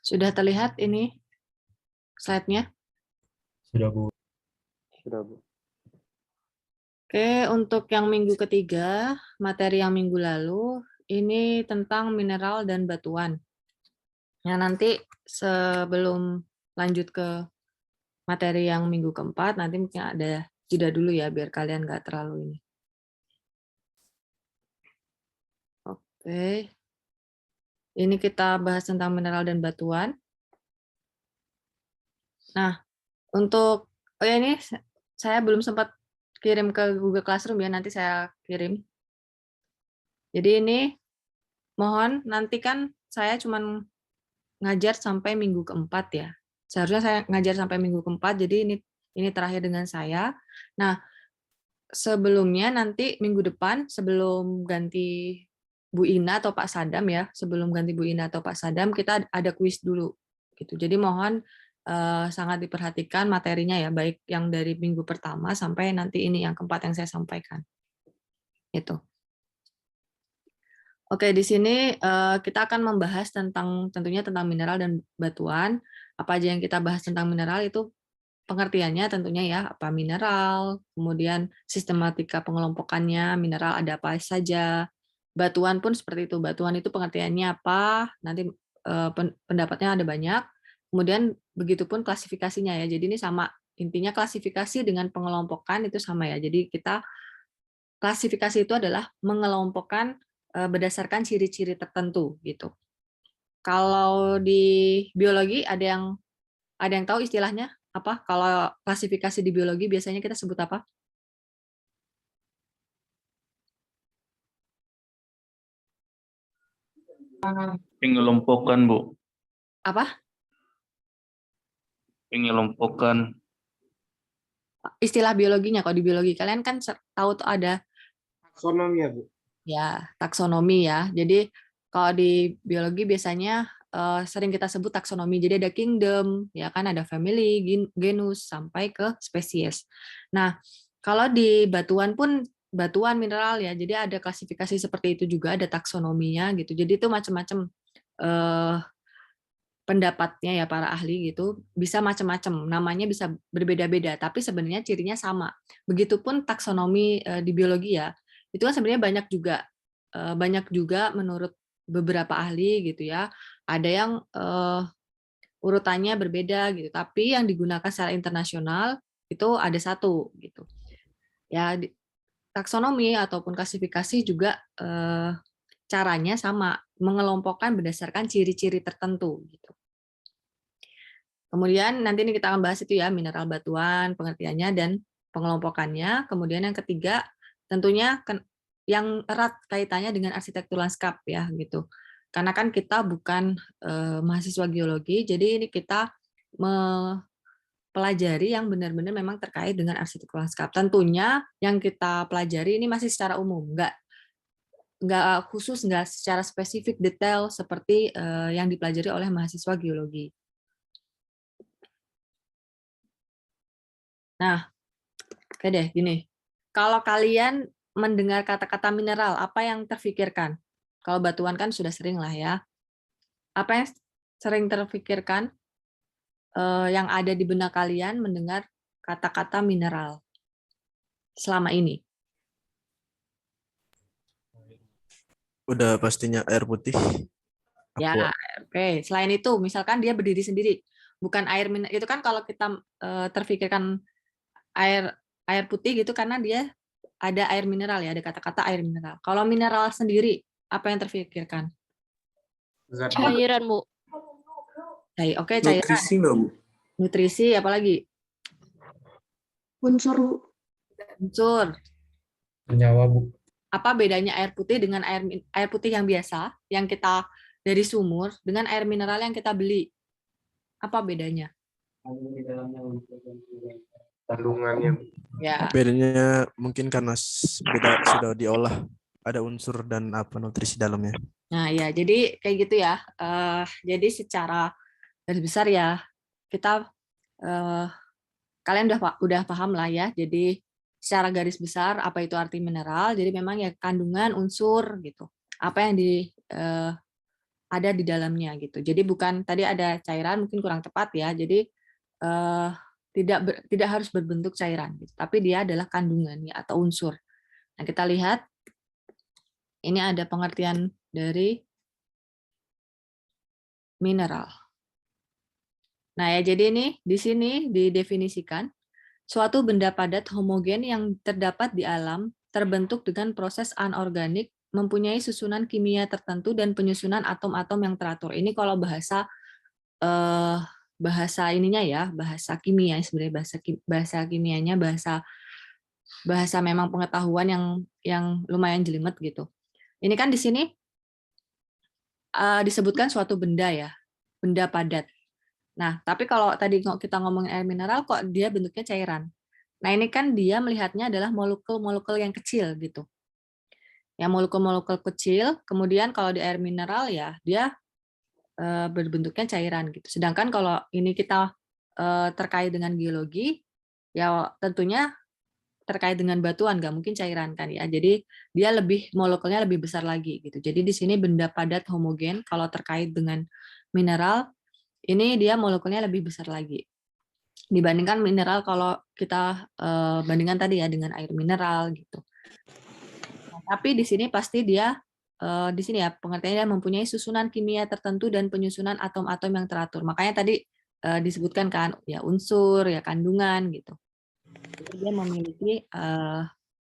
Sudah terlihat ini slide-nya? Sudah, Bu. Sudah, Bu. Oke, untuk yang minggu ketiga, materi yang minggu lalu, ini tentang mineral dan batuan. Ya, nanti sebelum lanjut ke materi yang minggu keempat, nanti mungkin ada jeda dulu ya, biar kalian nggak terlalu ini. Oke, ini kita bahas tentang mineral dan batuan. Nah, untuk, oh ya ini saya belum sempat kirim ke Google Classroom ya, nanti saya kirim. Jadi ini mohon nanti kan saya cuman ngajar sampai minggu keempat ya. Seharusnya saya ngajar sampai minggu keempat, jadi ini terakhir dengan saya. Nah, sebelumnya nanti minggu depan sebelum ganti Bu Ina atau Pak Sadam ya, sebelum ganti Bu Ina atau Pak Sadam kita ada kuis dulu gitu. Jadi mohon sangat diperhatikan materinya ya, baik yang dari minggu pertama sampai nanti ini yang keempat yang saya sampaikan. Itu. Oke, di sini kita akan membahas tentunya tentang mineral dan batuan. Apa aja yang kita bahas tentang mineral itu pengertiannya tentunya ya, apa mineral, kemudian sistematika pengelompokannya, mineral ada apa saja. Batuan pun seperti itu. Batuan itu pengertiannya apa? Nanti pendapatnya ada banyak. Kemudian begitupun klasifikasinya ya. Jadi ini sama, intinya klasifikasi dengan pengelompokan itu sama ya. Jadi kita klasifikasi itu adalah mengelompokkan berdasarkan ciri-ciri tertentu gitu. Kalau di biologi ada yang tahu istilahnya apa? Kalau klasifikasi di biologi biasanya kita sebut apa? Pengelompokan, Bu. Apa? Pengelompokan. Istilah biologinya kalau di biologi kalian kan tahu tuh ada Taksonomi ya, Bu? ya taksonomi ya. Jadi kalau di biologi biasanya sering kita sebut taksonomi. Jadi ada kingdom, ya kan ada family, genus sampai ke spesies. Nah, kalau di batuan pun batuan mineral ya. Jadi ada klasifikasi seperti itu juga, ada taksonominya gitu. Jadi itu macam-macam pendapatnya ya para ahli gitu, bisa macam-macam, namanya bisa berbeda-beda, tapi sebenarnya cirinya sama. Begitupun taksonomi di biologi ya, itu kan sebenarnya banyak juga menurut beberapa ahli gitu ya. Ada yang urutannya berbeda gitu, tapi yang digunakan secara internasional itu ada satu gitu. Ya taksonomi ataupun klasifikasi juga caranya sama, mengelompokkan berdasarkan ciri-ciri tertentu gitu. Kemudian nanti ini kita akan bahas itu ya, mineral batuan, pengertiannya dan pengelompokannya. Kemudian yang ketiga, tentunya yang erat kaitannya dengan arsitektur lanskap ya gitu. Karena kan kita bukan mahasiswa geologi, jadi ini kita mempelajari yang benar-benar memang terkait dengan arsitektur lanskap. Tentunya yang kita pelajari ini masih secara umum, nggak khusus, nggak secara spesifik detail seperti yang dipelajari oleh mahasiswa geologi. Nah, oke deh, gini. Kalau kalian mendengar kata-kata mineral, apa yang terfikirkan? Kalau batuan kan sudah sering lah ya. Apa yang sering terfikirkan yang ada di benak kalian mendengar kata-kata mineral selama ini? Udah pastinya air putih. Ya, Aqua. oke. Selain itu, misalkan dia berdiri sendiri, bukan air mineral. Itu kan kalau kita terfikirkan air putih gitu karena dia ada air mineral ya, ada kata-kata air mineral. Kalau mineral sendiri, apa yang terfikirkan? Cairan, Bu. Oke, cairan. Nutrisi nggak, Bu? Nutrisi, apalagi? Unsur, Bu. Unsur. Senyawa, Bu. Apa bedanya air putih dengan air putih yang biasa, yang kita dari sumur, dengan air mineral yang kita beli? Apa bedanya? Kandungannya. Ya, Bedanya mungkin karena beda sudah diolah. Ada unsur dan apa nutrisi dalamnya. nah ya, jadi kayak gitu ya. Jadi secara garis besar ya, kita kalian udah paham lah ya. Jadi secara garis besar apa itu arti mineral? Jadi memang ya kandungan unsur gitu. Apa yang ada di dalamnya gitu. Jadi bukan tadi ada cairan mungkin kurang tepat ya. Jadi tidak harus berbentuk cairan, gitu. Tapi dia adalah kandungan ya atau unsur. Nah kita lihat ini ada pengertian dari mineral. Nah ya jadi ini di sini didefinisikan suatu benda padat homogen yang terdapat di alam terbentuk dengan proses anorganik mempunyai susunan kimia tertentu dan penyusunan atom-atom yang teratur. Ini kalau bahasa ininya ya, bahasa kimia sebenarnya bahasa kimianya bahasa memang pengetahuan yang lumayan jelimet gitu. Ini kan di sini disebutkan suatu benda ya, benda padat. Nah, tapi kalau tadi kita ngomongin air mineral kok dia bentuknya cairan. Nah, ini kan dia melihatnya adalah molekul-molekul yang kecil gitu. Ya, molekul-molekul kecil, kemudian kalau di air mineral ya dia berbentuknya cairan gitu. Sedangkan kalau ini kita terkait dengan geologi, ya tentunya terkait dengan batuan, nggak mungkin cairan kan ya. Jadi dia molekulnya lebih besar lagi gitu. Jadi di sini benda padat homogen kalau terkait dengan mineral ini dia molekulnya lebih besar lagi dibandingkan mineral kalau kita bandingkan tadi ya dengan air mineral gitu. Nah, tapi di sini pasti dia di sini ya pengertiannya dia mempunyai susunan kimia tertentu dan penyusunan atom-atom yang teratur. Makanya tadi disebutkan kan ya unsur ya kandungan gitu. Jadi dia memiliki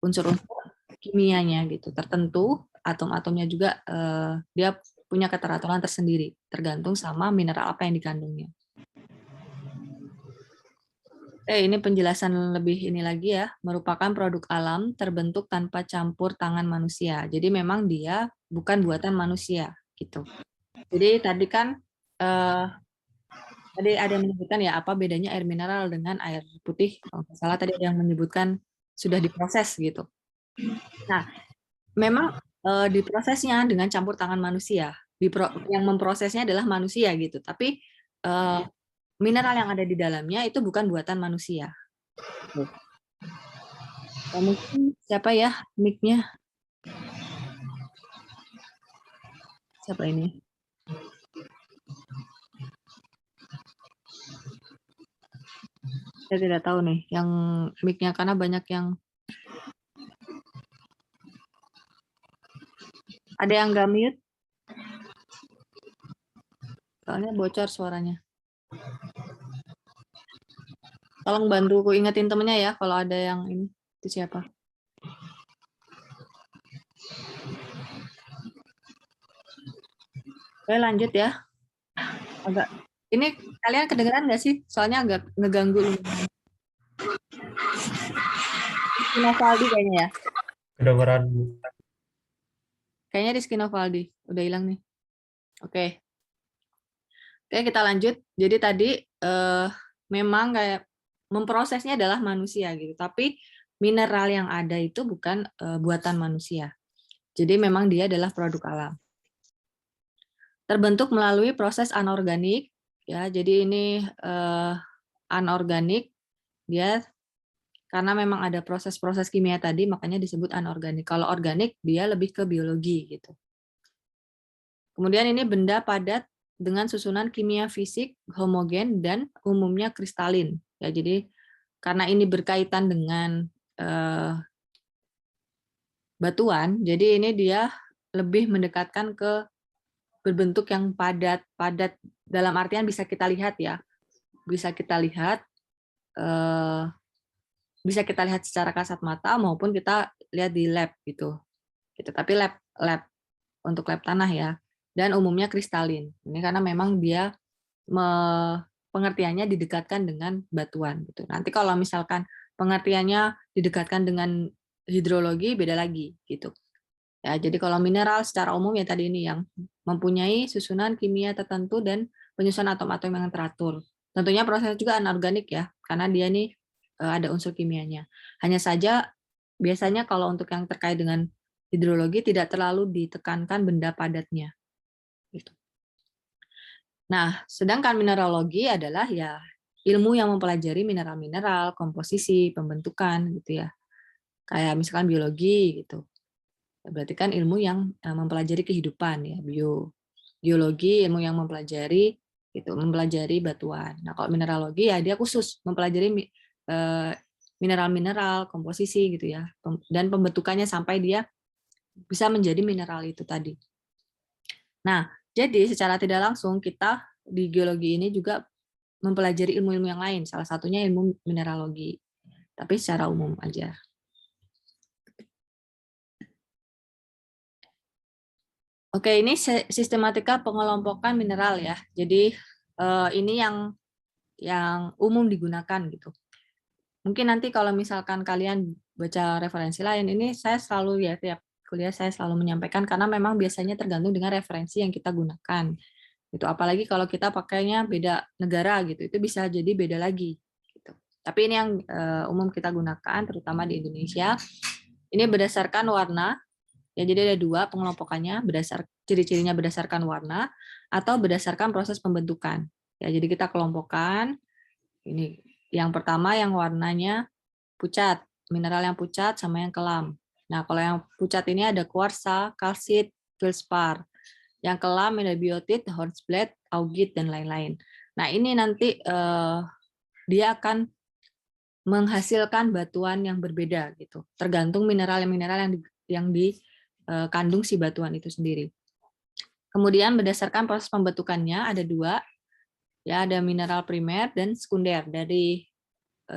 unsur-unsur kimianya gitu tertentu, atom-atomnya juga dia punya keteraturan tersendiri tergantung sama mineral apa yang dikandungnya. Ini penjelasan lebih ini lagi ya, merupakan produk alam terbentuk tanpa campur tangan manusia. Jadi memang dia bukan buatan manusia gitu. Jadi tadi kan tadi ada yang menyebutkan ya apa bedanya air mineral dengan air putih. Kalau nggak salah tadi ada yang menyebutkan sudah diproses gitu. Nah, memang diprosesnya dengan campur tangan manusia. Yang memprosesnya adalah manusia gitu. Tapi mineral yang ada di dalamnya itu bukan buatan manusia. Mungkin siapa ya mic-nya? Siapa ini? Saya tidak tahu nih yang mic-nya karena banyak yang ada yang nggak mute. Soalnya bocor suaranya. Tolong bantu aku ingetin temennya ya kalau ada yang ini. Itu siapa? Oke, lanjut ya. Agak ini kalian kedengeran nggak sih? Soalnya agak ngeganggu. Novaldi kayaknya ya. Kedengeran, Bu. Kayaknya Rizky Novaldi. Udah hilang nih. Oke. Oke, kita lanjut. Jadi tadi memang kayak memprosesnya adalah manusia gitu. Tapi mineral yang ada itu bukan buatan manusia. Jadi memang dia adalah produk alam. Terbentuk melalui proses anorganik ya. Jadi ini anorganik dia karena memang ada proses-proses kimia tadi makanya disebut anorganik. Kalau organik dia lebih ke biologi gitu. Kemudian ini benda padat dengan susunan kimia fisik homogen dan umumnya kristalin. Ya, jadi karena ini berkaitan dengan batuan, jadi ini dia lebih mendekatkan ke berbentuk yang padat dalam artian bisa kita lihat ya, bisa kita lihat secara kasat mata maupun kita lihat di lab gitu. Tapi lab untuk lab tanah ya, dan umumnya kristalin. Ini karena memang dia pengertiannya didekatkan dengan batuan gitu. Nanti kalau misalkan pengertiannya didekatkan dengan hidrologi beda lagi gitu. Ya, jadi kalau mineral secara umum ya tadi ini yang mempunyai susunan kimia tertentu dan penyusunan atom-atom yang teratur. Tentunya proses juga anorganik ya, karena dia ini ada unsur kimianya. Hanya saja biasanya kalau untuk yang terkait dengan hidrologi tidak terlalu ditekankan benda padatnya. Gitu. Nah, sedangkan mineralogi adalah ya ilmu yang mempelajari mineral-mineral, komposisi, pembentukan gitu ya. Kayak misalkan biologi gitu. Berarti kan ilmu yang mempelajari kehidupan ya, bio. geologi, ilmu yang mempelajari batuan. Nah, kalau mineralogi ya dia khusus mempelajari mineral-mineral, komposisi gitu ya, dan pembentukannya sampai dia bisa menjadi mineral itu tadi. Nah, jadi secara tidak langsung kita di geologi ini juga mempelajari ilmu-ilmu yang lain, salah satunya ilmu mineralogi, tapi secara umum aja. Oke, ini sistematika pengelompokan mineral ya. Jadi ini yang umum digunakan gitu. Mungkin nanti kalau misalkan kalian baca referensi lain, ini saya selalu ya tiap kuliah saya selalu menyampaikan karena memang biasanya tergantung dengan referensi yang kita gunakan. Gitu. Apalagi kalau kita pakainya beda negara gitu, itu bisa jadi beda lagi. Gitu. Tapi ini yang umum kita gunakan, terutama di Indonesia. Ini berdasarkan warna. Ya, jadi ada dua pengelompokannya, ciri-cirinya berdasarkan warna atau berdasarkan proses pembentukan. Ya, jadi kita kelompokkan. Ini yang pertama yang warnanya pucat, mineral yang pucat sama yang kelam. Nah, kalau yang pucat ini ada kuarsa, kalsit, feldspar. Yang kelam ada biotit, hornblende, augit dan lain-lain. Nah, ini nanti dia akan menghasilkan batuan yang berbeda gitu. Tergantung mineral-mineral yang dikandung si batuan itu sendiri. Kemudian berdasarkan proses pembentukannya ada dua, ya ada mineral primer dan sekunder. Dari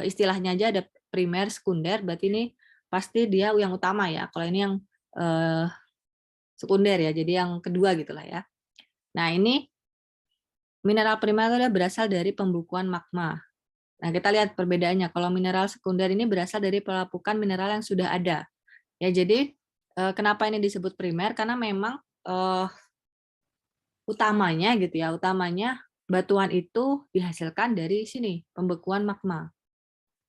istilahnya aja ada primer, sekunder, berarti ini pasti dia yang utama ya. Kalau ini yang sekunder ya, jadi yang kedua gitulah ya. Nah ini mineral primer itu berasal dari pembukuan magma. Nah kita lihat perbedaannya. Kalau mineral sekunder ini berasal dari pelapukan mineral yang sudah ada. Ya jadi kenapa ini disebut primer? Karena memang utamanya gitu ya, utamanya batuan itu dihasilkan dari sini pembekuan magma.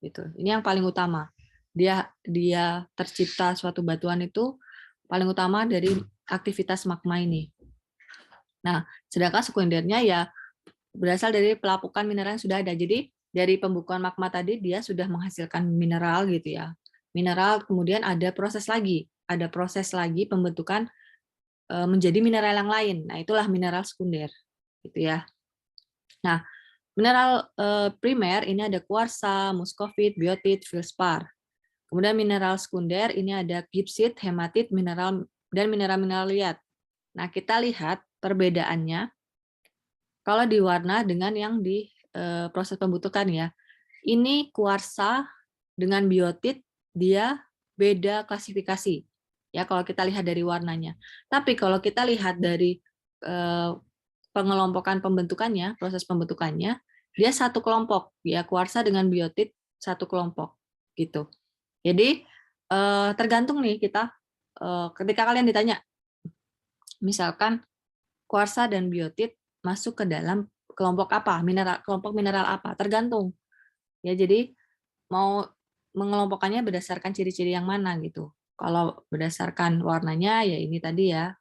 Gitu. Ini yang paling utama. Dia tercipta suatu batuan itu paling utama dari aktivitas magma ini. Nah, sedangkan sekundernya ya berasal dari pelapukan mineral yang sudah ada. Jadi dari pembukuan magma tadi dia sudah menghasilkan mineral gitu ya. Mineral kemudian ada proses lagi pembentukan menjadi mineral yang lain. Nah, itulah mineral sekunder gitu ya. Nah, mineral primer ini ada kuarsa, muskovit, biotit, feldspar. Kemudian mineral sekunder ini ada gipsit, hematit, dan mineral-mineral liat. Nah, kita lihat perbedaannya kalau di warna dengan yang di proses pembentukan ya. Ini kuarsa dengan biotit dia beda klasifikasi. Ya, kalau kita lihat dari warnanya. Tapi kalau kita lihat dari pengelompokan pembentukannya, proses pembentukannya, dia satu kelompok. Ya, kuarsa dengan biotit satu kelompok gitu. Jadi tergantung nih kita ketika kalian ditanya misalkan kuarsa dan biotit masuk ke dalam kelompok apa, kelompok mineral apa, tergantung. Ya, jadi mau mengelompokkannya berdasarkan ciri-ciri yang mana gitu. Kalau berdasarkan warnanya ya ini tadi ya,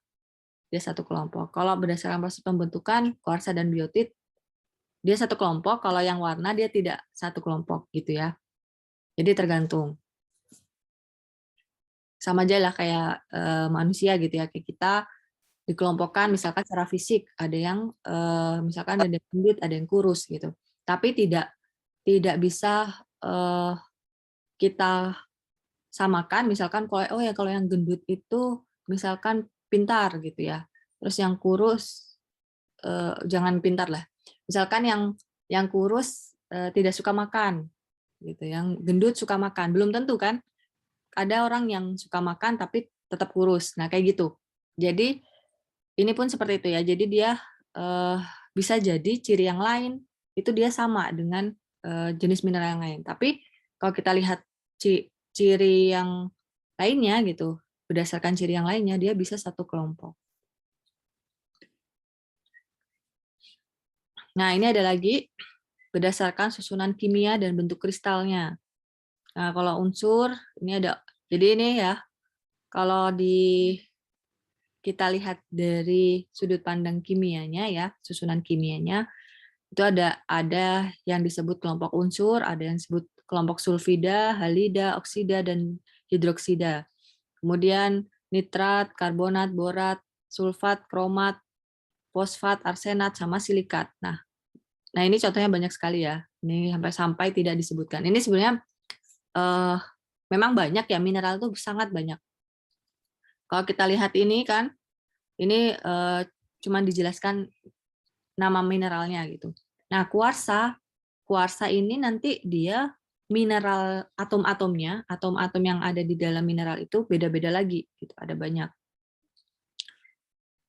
dia satu kelompok. Kalau berdasarkan proses pembentukan kuarsa dan biotit dia satu kelompok, kalau yang warna dia tidak satu kelompok gitu ya. Jadi tergantung. Sama aja lah kayak manusia gitu ya, kayak kita dikelompokkan misalkan secara fisik, ada yang misalkan ada yang gendut, ada yang kurus gitu. Tapi tidak bisa kita samakan misalkan kalau kalau yang gendut itu misalkan pintar gitu ya. Terus yang kurus jangan pintar lah. Misalkan yang kurus tidak suka makan gitu, yang gendut suka makan. Belum tentu kan? Ada orang yang suka makan tapi tetap kurus. Nah, kayak gitu. Jadi ini pun seperti itu ya. Jadi dia bisa jadi ciri yang lain itu dia sama dengan jenis mineral yang lain. Tapi kalau kita lihat ciri yang lainnya gitu, berdasarkan ciri yang lainnya dia bisa satu kelompok. Nah, ini ada lagi berdasarkan susunan kimia dan bentuk kristalnya. Nah, kalau unsur ini ada. Jadi ini ya, kalau kita lihat dari sudut pandang kimianya ya, susunan kimianya itu ada yang disebut kelompok unsur, ada yang disebut kelompok sulfida, halida, oksida dan hidroksida. Kemudian nitrat, karbonat, borat, sulfat, kromat, fosfat, arsenat, sama silikat. Nah, ini contohnya banyak sekali ya. Ini sampai tidak disebutkan. Ini sebenarnya memang banyak ya, mineral itu sangat banyak. Kalau kita lihat ini kan, ini cuma dijelaskan nama mineralnya gitu. Nah, kuarsa ini nanti dia mineral atom-atomnya, atom-atom yang ada di dalam mineral itu beda-beda lagi gitu, ada banyak.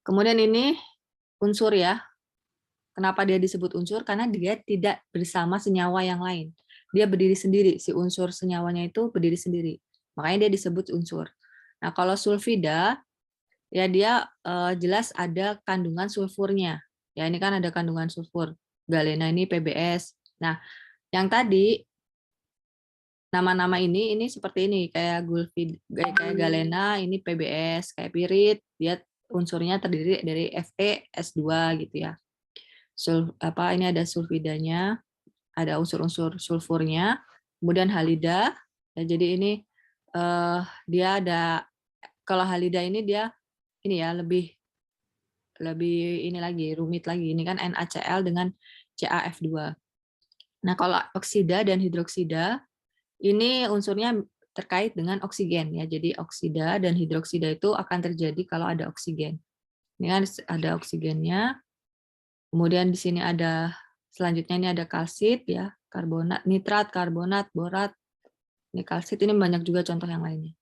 Kemudian ini unsur ya. Kenapa dia disebut unsur? Karena dia tidak bersama senyawa yang lain. Dia berdiri sendiri, si unsur senyawanya itu berdiri sendiri. Makanya dia disebut unsur. Nah, kalau sulfida ya dia jelas ada kandungan sulfurnya. Ya, ini kan ada kandungan sulfur. Galena ini PBS. Nah, yang tadi nama-nama ini seperti ini kayak kayak galena ini PBS, kayak pirit dia unsurnya terdiri dari Fe S2 gitu ya. Ini ada sulfidanya, ada unsur-unsur sulfurnya, kemudian halida. Ya, jadi ini dia ada, kalau halida ini dia ini ya lebih ini lagi rumit lagi. Ini kan NaCl dengan CaF2. Nah, kalau oksida dan hidroksida ini unsurnya terkait dengan oksigen ya. Jadi oksida dan hidroksida itu akan terjadi kalau ada oksigen. Ini kan ada oksigennya. Kemudian di sini ada selanjutnya ini ada kalsit ya, karbonat, nitrat, karbonat, borat. Ini kalsit, ini banyak juga contoh yang lainnya.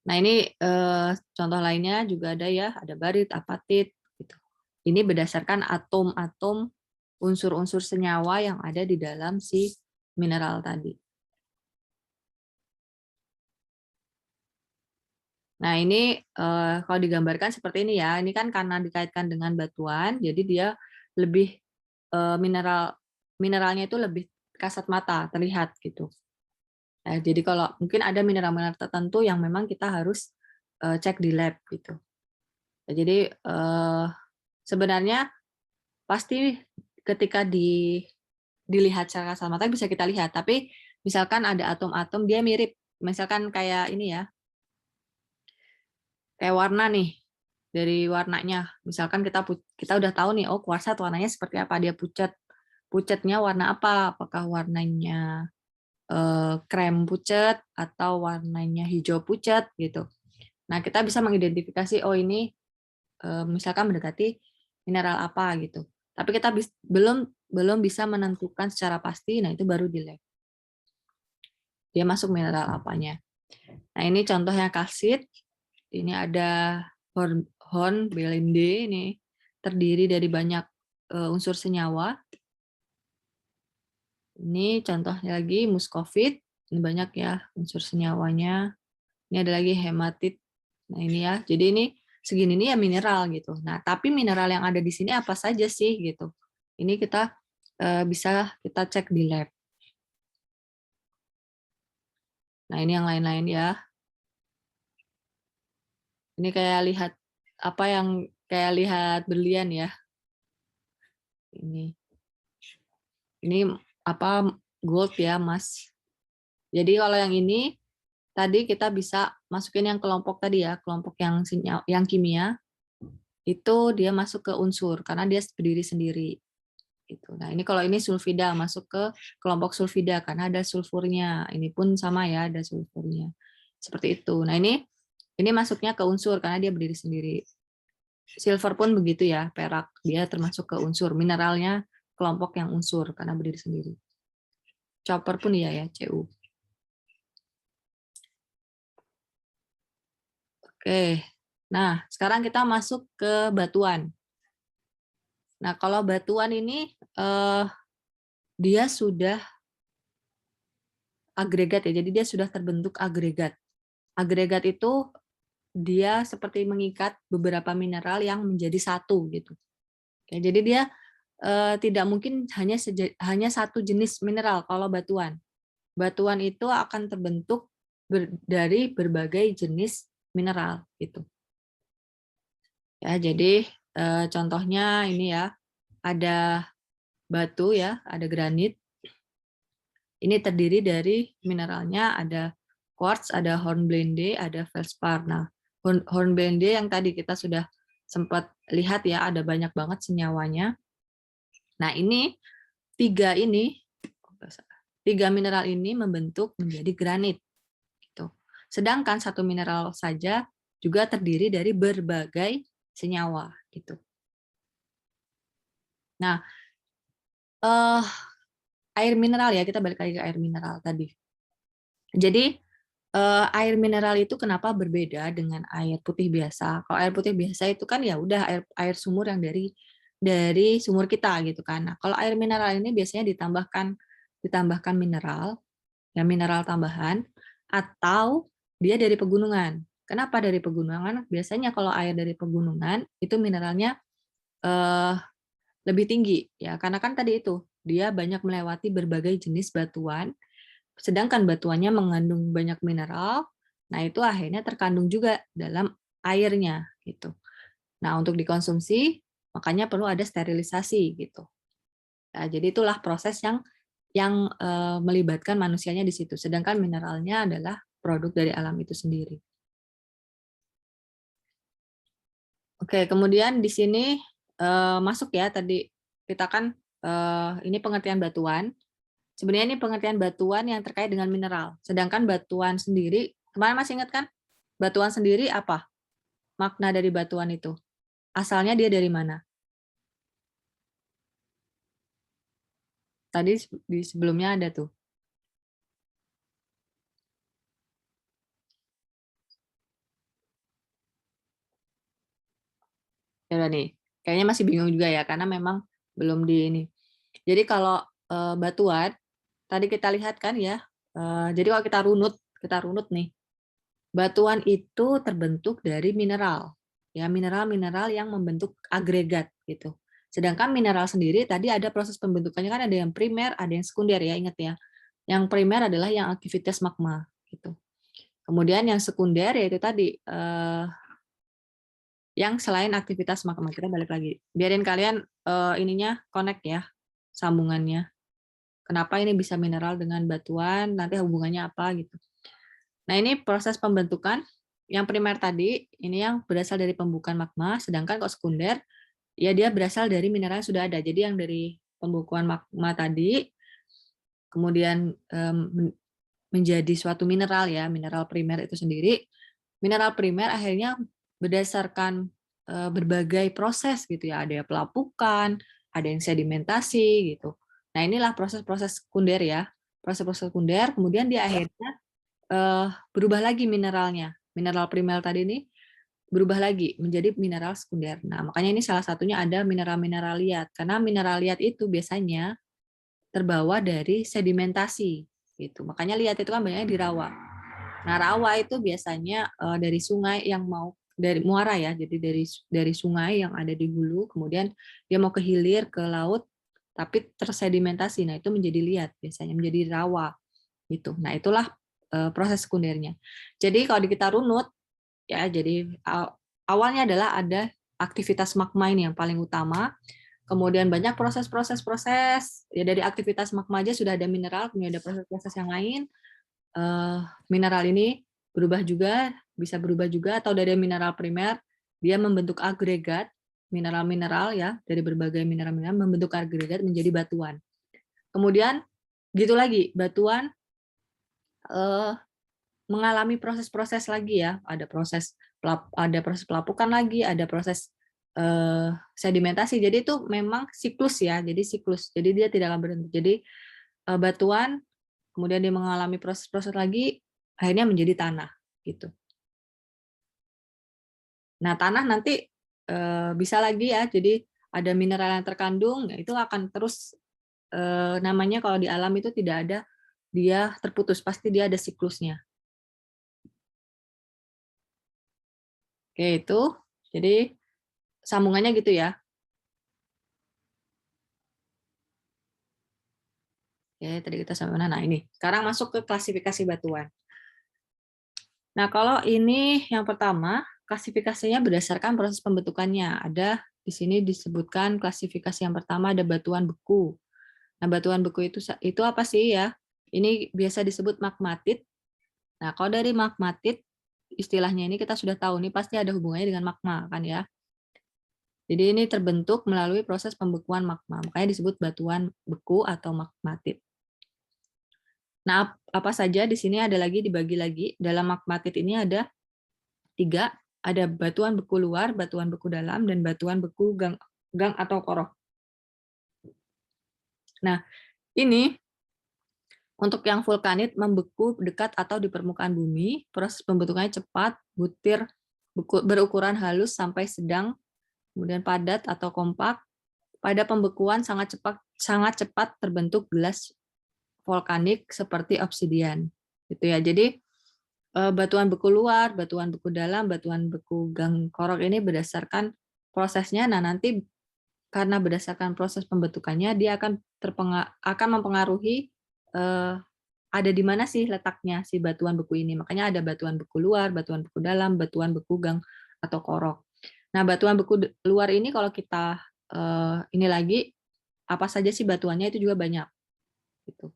Nah, ini contoh lainnya juga ada ya, ada barit, apatit gitu. Ini berdasarkan atom-atom unsur-unsur senyawa yang ada di dalam si mineral tadi. Nah, ini kalau digambarkan seperti ini ya. Ini kan karena dikaitkan dengan batuan, jadi dia lebih mineralnya itu lebih kasat mata, terlihat gitu. Nah, jadi kalau mungkin ada mineral-mineral tertentu yang memang kita harus cek di lab gitu. Nah, jadi sebenarnya pasti ketika dilihat secara kasat mata bisa kita lihat, tapi misalkan ada atom-atom dia mirip, misalkan kayak ini ya. Kayak warna nih, dari warnanya. Misalkan kita udah tahu nih, oh kuarsa warnanya seperti apa, dia pucat. Pucatnya warna apa? Apakah warnanya krem pucat atau warnanya hijau pucat gitu. Nah, kita bisa mengidentifikasi oh ini misalkan mendekati mineral apa gitu. Tapi kita belum bisa menentukan secara pasti, nah itu baru di lab. Dia masuk mineral apanya. Nah, ini contohnya kalsit. Ini ada hornblende, ini terdiri dari banyak unsur senyawa. Ini contohnya lagi muskovit, ini banyak ya unsur senyawanya. Ini ada lagi hematit. Nah, ini ya. Jadi ini segini ini ya mineral gitu. Nah, tapi mineral yang ada di sini apa saja sih gitu. Ini kita bisa kita cek di lab. Nah, ini yang lain-lain ya. Ini kayak lihat apa yang kayak lihat berlian ya. Ini apa gold ya, emas. Jadi kalau yang ini tadi kita bisa masukin yang kelompok tadi ya, kelompok yang kimia itu dia masuk ke unsur karena dia berdiri sendiri. Gitu. Nah, ini kalau ini sulfida masuk ke kelompok sulfida karena ada sulfurnya. Ini pun sama ya, ada sulfurnya. Seperti itu. Nah, ini masuknya ke unsur karena dia berdiri sendiri. Silver pun begitu ya, perak dia termasuk ke unsur. Mineralnya kelompok yang unsur karena berdiri sendiri. Copper pun iya ya, Cu. Oke. Nah, sekarang kita masuk ke batuan. Nah, kalau batuan ini dia sudah agregat ya, jadi dia sudah terbentuk agregat. Agregat itu dia seperti mengikat beberapa mineral yang menjadi satu gitu. Oke, jadi dia tidak mungkin hanya satu jenis mineral kalau batuan. Batuan itu akan terbentuk dari berbagai jenis mineral gitu. Ya, jadi contohnya ini ya, ada batu ya, ada granit. Ini terdiri dari mineralnya ada quartz, ada hornblende, ada feldspar. Nah, hornblende yang tadi kita sudah sempat lihat ya, ada banyak banget senyawanya. Nah, ini tiga mineral ini membentuk menjadi granit. Gitu. Sedangkan satu mineral saja juga terdiri dari berbagai senyawa. Gitu. Nah, air mineral ya, kita balik lagi ke air mineral tadi. Jadi, air mineral itu kenapa berbeda dengan air putih biasa? Kalau air putih biasa itu kan ya udah air sumur yang dari sumur kita gitu kan. Nah, kalau air mineral ini biasanya ditambahkan mineral, ya mineral tambahan, atau dia dari pegunungan. Kenapa dari pegunungan? Biasanya kalau air dari pegunungan itu mineralnya lebih tinggi ya, karena kan tadi itu dia banyak melewati berbagai jenis batuan. Sedangkan batuannya mengandung banyak mineral, nah itu akhirnya terkandung juga dalam airnya gitu. Nah, untuk dikonsumsi makanya perlu ada sterilisasi gitu. Nah, jadi itulah proses yang melibatkan manusianya di situ. Sedangkan mineralnya adalah produk dari alam itu sendiri. Oke, kemudian di sini masuk ya tadi kita kan ini pengertian batuan. Sebenarnya ini pengertian batuan yang terkait dengan mineral. Sedangkan batuan sendiri, kemarin masih ingat kan? Batuan sendiri apa? Makna dari batuan itu. Asalnya dia dari mana? Tadi di sebelumnya ada tuh. Ya nih, kayaknya masih bingung juga ya, karena memang belum di ini. Jadi kalau batuan, tadi kita lihat kan ya, jadi kalau kita runut nih, batuan itu terbentuk dari mineral, ya mineral-mineral yang membentuk agregat gitu. Sedangkan mineral sendiri tadi ada proses pembentukannya kan ada yang primer, ada yang sekunder ya, ingat ya. Yang primer adalah yang aktivitas magma gitu. Kemudian yang sekunder yaitu tadi yang selain aktivitas magma. Kita balik lagi. Biarin kalian ininya connect ya, sambungannya. Kenapa ini bisa mineral dengan batuan, nanti hubungannya apa gitu. Nah, ini proses pembentukan. Yang primer tadi, ini yang berasal dari pembukaan magma, sedangkan kalau sekunder, ya dia berasal dari mineral yang sudah ada. Jadi yang dari pembukaan magma tadi, kemudian menjadi suatu mineral ya, mineral primer itu sendiri. Mineral primer akhirnya berdasarkan berbagai proses gitu ya, ada yang pelapukan, ada yang sedimentasi gitu. Nah, inilah proses-proses sekunder ya. Proses-proses sekunder, kemudian dia akhirnya berubah lagi mineralnya. Mineral primer tadi ini berubah lagi menjadi mineral sekunder. Nah, makanya ini salah satunya ada mineral-mineral liat. Karena mineral liat itu biasanya terbawa dari sedimentasi gitu. Makanya liat itu kan banyaknya di rawa. Nah, rawa itu biasanya dari sungai yang mau dari muara ya. Jadi dari sungai yang ada di hulu, kemudian dia mau ke hilir ke laut tapi tersedimentasi. Nah, itu menjadi liat biasanya menjadi rawa gitu. Nah, itulah proses sekundernya. Jadi kalau kita runut ya, jadi awalnya adalah ada aktivitas magma ini yang paling utama. Kemudian banyak proses-proses ya, dari aktivitas magma aja sudah ada mineral, kemudian ada proses-proses yang lain. Mineral ini bisa berubah juga, atau dari mineral primer dia membentuk agregat mineral-mineral ya, dari berbagai mineral-mineral membentuk agregat menjadi batuan. Kemudian gitu lagi, batuan mengalami proses-proses lagi ya, ada proses pelapukan lagi, ada proses sedimentasi. Jadi itu memang siklus ya, jadi siklus. Jadi dia tidak akan berhenti. Jadi batuan kemudian dia mengalami proses-proses lagi, akhirnya menjadi tanah gitu. Nah, tanah nanti bisa lagi ya, jadi ada mineral yang terkandung, itu akan terus namanya kalau di alam itu tidak ada dia terputus, pasti dia ada siklusnya. Oke, itu jadi sambungannya gitu ya. Oke, tadi kita sampai mana? Nah, ini. Sekarang masuk ke klasifikasi batuan. Nah, kalau ini yang pertama, klasifikasinya berdasarkan proses pembentukannya. Ada di sini disebutkan klasifikasi yang pertama ada batuan beku. Nah, batuan beku itu apa sih ya? Ini biasa disebut magmatit. Nah, kalau dari magmatit, istilahnya ini kita sudah tahu nih pasti ada hubungannya dengan magma kan ya. Jadi ini terbentuk melalui proses pembekuan magma, makanya disebut batuan beku atau magmatit. Nah, apa saja di sini ada lagi dibagi lagi. Dalam magmatit ini ada 3, ada batuan beku luar, batuan beku dalam, dan batuan beku gang atau korok. Nah, ini untuk yang vulkanit membeku dekat atau di permukaan bumi, proses pembentukannya cepat, butir berukuran halus sampai sedang, kemudian padat atau kompak. Pada pembekuan sangat cepat terbentuk gelas vulkanik seperti obsidian. Gitu ya. Jadi batuan beku luar, batuan beku dalam, batuan beku gang korok ini berdasarkan prosesnya. Nah, nanti karena berdasarkan proses pembentukannya dia akan mempengaruhi ada di mana sih letaknya si batuan beku ini. Makanya ada batuan beku luar, batuan beku dalam, batuan beku gang atau korok. Nah, batuan beku luar ini kalau kita ini lagi apa saja sih batuannya itu juga banyak. Gitu.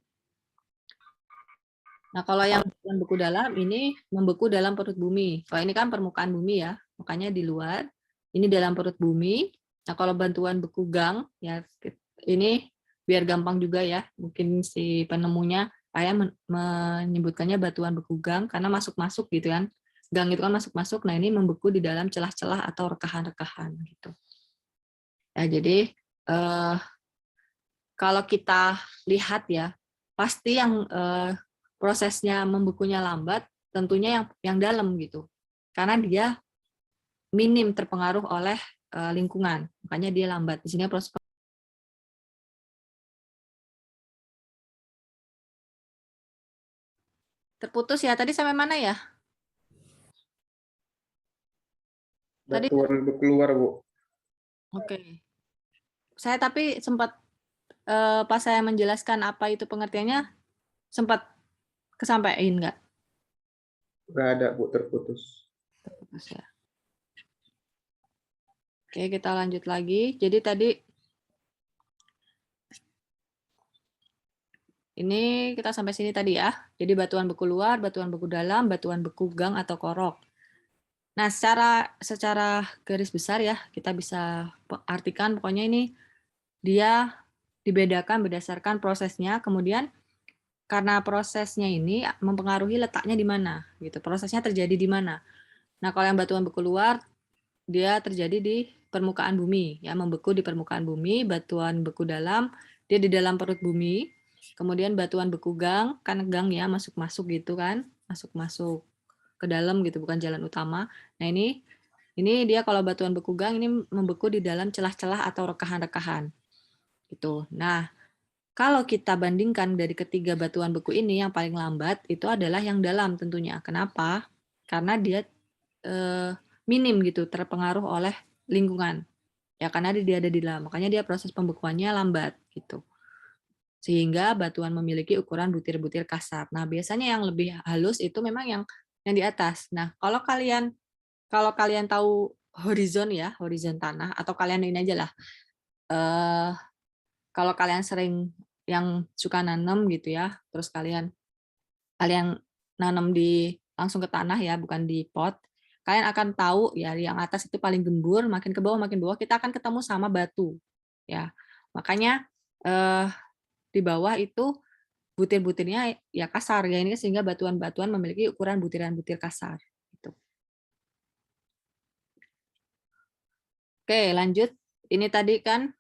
Nah, kalau yang batuan beku dalam ini membeku dalam perut bumi. Kalau ini kan permukaan bumi ya, makanya di luar. Ini dalam perut bumi. Nah, kalau batuan beku gang ya ini biar gampang juga ya, mungkin si penemunya kayak menyebutkannya batuan beku gang karena masuk-masuk gitu kan. Gang itu kan masuk-masuk. Nah, ini membeku di dalam celah-celah atau rekahan-rekahan gitu. Ya, jadi kalau kita lihat ya, pasti yang prosesnya membekunya lambat, tentunya yang dalam gitu. Karena dia minim terpengaruh oleh lingkungan, makanya dia lambat. Di sini proses terputus ya. Tadi sampai mana ya? Tadi Batuan beku luar, Bu. Oke. Saya tapi sempat pas saya menjelaskan apa itu pengertiannya sempat kesampaian nggak? Nggak ada, Bu, terputus. Terputus ya. Oke, kita lanjut lagi. Jadi tadi ini kita sampai sini tadi ya. Jadi batuan beku luar, batuan beku dalam, batuan beku gang atau korok. Nah, secara garis besar ya, kita bisa artikan pokoknya ini dia dibedakan berdasarkan prosesnya, kemudian karena prosesnya ini mempengaruhi letaknya di mana, gitu. Prosesnya terjadi di mana. Nah, kalau yang batuan beku luar, dia terjadi di permukaan bumi, ya, membeku di permukaan bumi. Batuan beku dalam, dia di dalam perut bumi. Kemudian batuan beku gang, kan gang ya, masuk-masuk gitu kan, masuk-masuk ke dalam gitu, bukan jalan utama. Nah, ini dia kalau batuan beku gang ini membeku di dalam celah-celah atau rekahan-rekahan. Gitu. Nah, kalau kita bandingkan dari ketiga batuan beku ini yang paling lambat itu adalah yang dalam tentunya. Kenapa? Karena dia minim gitu terpengaruh oleh lingkungan. Ya karena dia ada di dalam. Makanya dia proses pembekuannya lambat gitu. Sehingga batuan memiliki ukuran butir-butir kasar. Nah, biasanya yang lebih halus itu memang yang di atas. Nah, kalau kalian tahu horizon ya, horizon tanah, atau kalian ini aja lah. Kalau kalian sering yang suka nanam gitu ya, terus kalian nanam langsung ke tanah ya, bukan di pot. Kalian akan tahu ya, yang atas itu paling gembur, makin ke bawah kita akan ketemu sama batu. Ya, makanya di bawah itu butir-butirnya ya kasar ya, ini sehingga batuan-batuan memiliki ukuran butiran-butir kasar. Gitu. Oke, lanjut. Ini tadi kan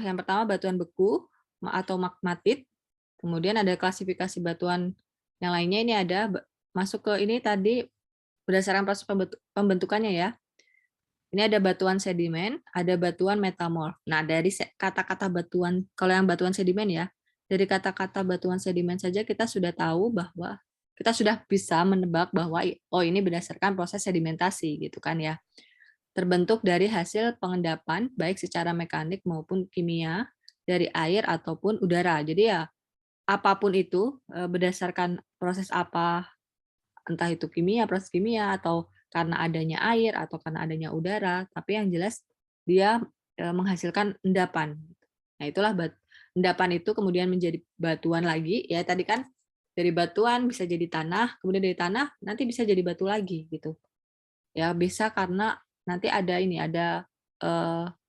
yang pertama batuan beku atau magmatit. Kemudian ada klasifikasi batuan yang lainnya. Ini ada masuk ke ini tadi berdasarkan proses pembentukannya ya. Ini ada batuan sedimen, ada batuan metamorf. Nah, dari kata-kata batuan, kalau yang batuan sedimen ya, dari kata-kata batuan sedimen saja kita sudah tahu bahwa kita sudah bisa menebak bahwa oh ini berdasarkan proses sedimentasi gitu kan ya. Terbentuk dari hasil pengendapan baik secara mekanik maupun kimia dari air ataupun udara. Jadi ya apapun itu berdasarkan proses apa, entah itu proses kimia atau karena adanya air atau karena adanya udara, tapi yang jelas dia menghasilkan endapan. Nah, itulah endapan itu kemudian menjadi batuan lagi. Ya tadi kan dari batuan bisa jadi tanah, kemudian dari tanah nanti bisa jadi batu lagi gitu. Ya bisa karena nanti ada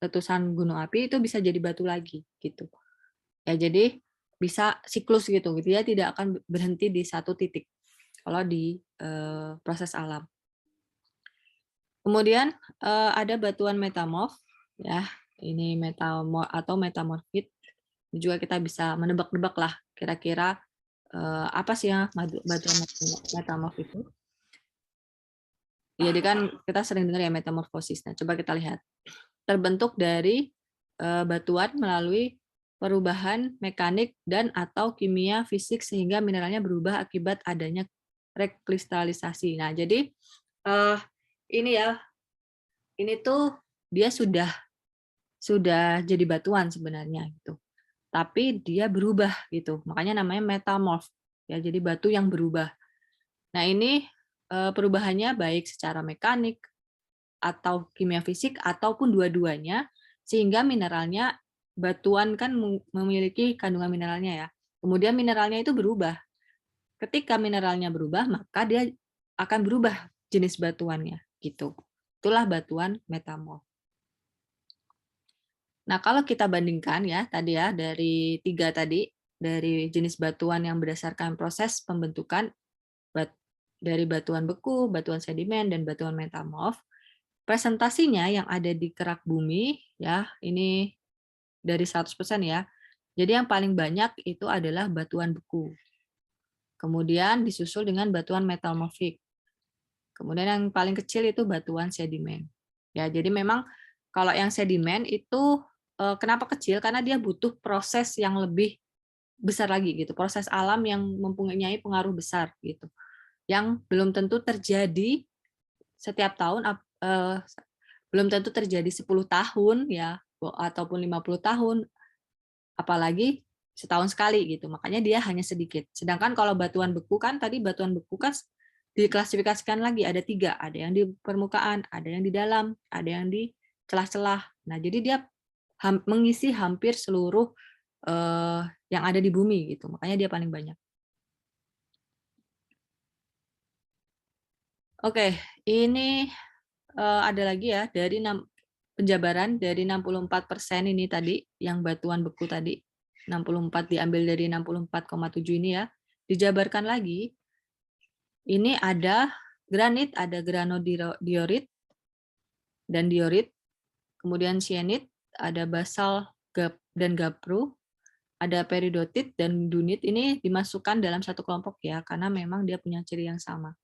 letusan gunung api itu bisa jadi batu lagi gitu. Ya jadi bisa siklus gitu. Dia tidak akan berhenti di satu titik kalau di proses alam. Kemudian ada batuan metamorf ya. Ini metamorf atau metamorfit. Ini juga kita bisa menebak-nebak lah kira-kira apa sih yang batuan metamorf itu. Jadi kan kita sering dengar ya metamorfosis. Nah, coba kita lihat. Terbentuk dari batuan melalui perubahan mekanik dan atau kimia fisik sehingga mineralnya berubah akibat adanya rekristalisasi. Nah, jadi ini ya, ini tuh dia sudah jadi batuan sebenarnya gitu. Tapi dia berubah gitu. Makanya namanya metamorf. Ya, jadi batu yang berubah. Nah, ini perubahannya baik secara mekanik atau kimia fisik ataupun dua-duanya sehingga mineralnya batuan kan memiliki kandungan mineralnya ya. Kemudian mineralnya itu berubah. Ketika mineralnya berubah, maka dia akan berubah jenis batuannya gitu. Itulah batuan metamorf. Nah, kalau kita bandingkan ya tadi ya dari 3 tadi, dari jenis batuan yang berdasarkan proses pembentukan dari batuan beku, batuan sedimen, dan batuan metamorf, presentasinya yang ada di kerak bumi ya, ini dari 100% ya. Jadi yang paling banyak itu adalah batuan beku. Kemudian disusul dengan batuan metamorfik. Kemudian yang paling kecil itu batuan sedimen. Ya, jadi memang kalau yang sedimen itu kenapa kecil? Karena dia butuh proses yang lebih besar lagi gitu, proses alam yang mempunyai pengaruh besar gitu. Yang belum tentu terjadi setiap tahun, belum tentu terjadi 10 tahun ya ataupun 50 tahun, apalagi setahun sekali gitu. Makanya dia hanya sedikit. Sedangkan kalau batuan beku kan tadi batuan beku kan diklasifikasikan lagi ada 3, ada yang di permukaan, ada yang di dalam, ada yang di celah-celah. Nah, jadi dia mengisi hampir seluruh yang ada di bumi gitu. Makanya dia paling banyak. Oke, ini ada lagi ya dari penjabaran dari 64% ini tadi yang batuan beku tadi 64 diambil dari 64,7 ini ya, dijabarkan lagi. Ini ada granit, ada granodiorit dan diorit, kemudian sienit, ada basal dan gapru, ada peridotit dan dunit. Ini dimasukkan dalam satu kelompok ya, karena memang dia punya ciri yang sama.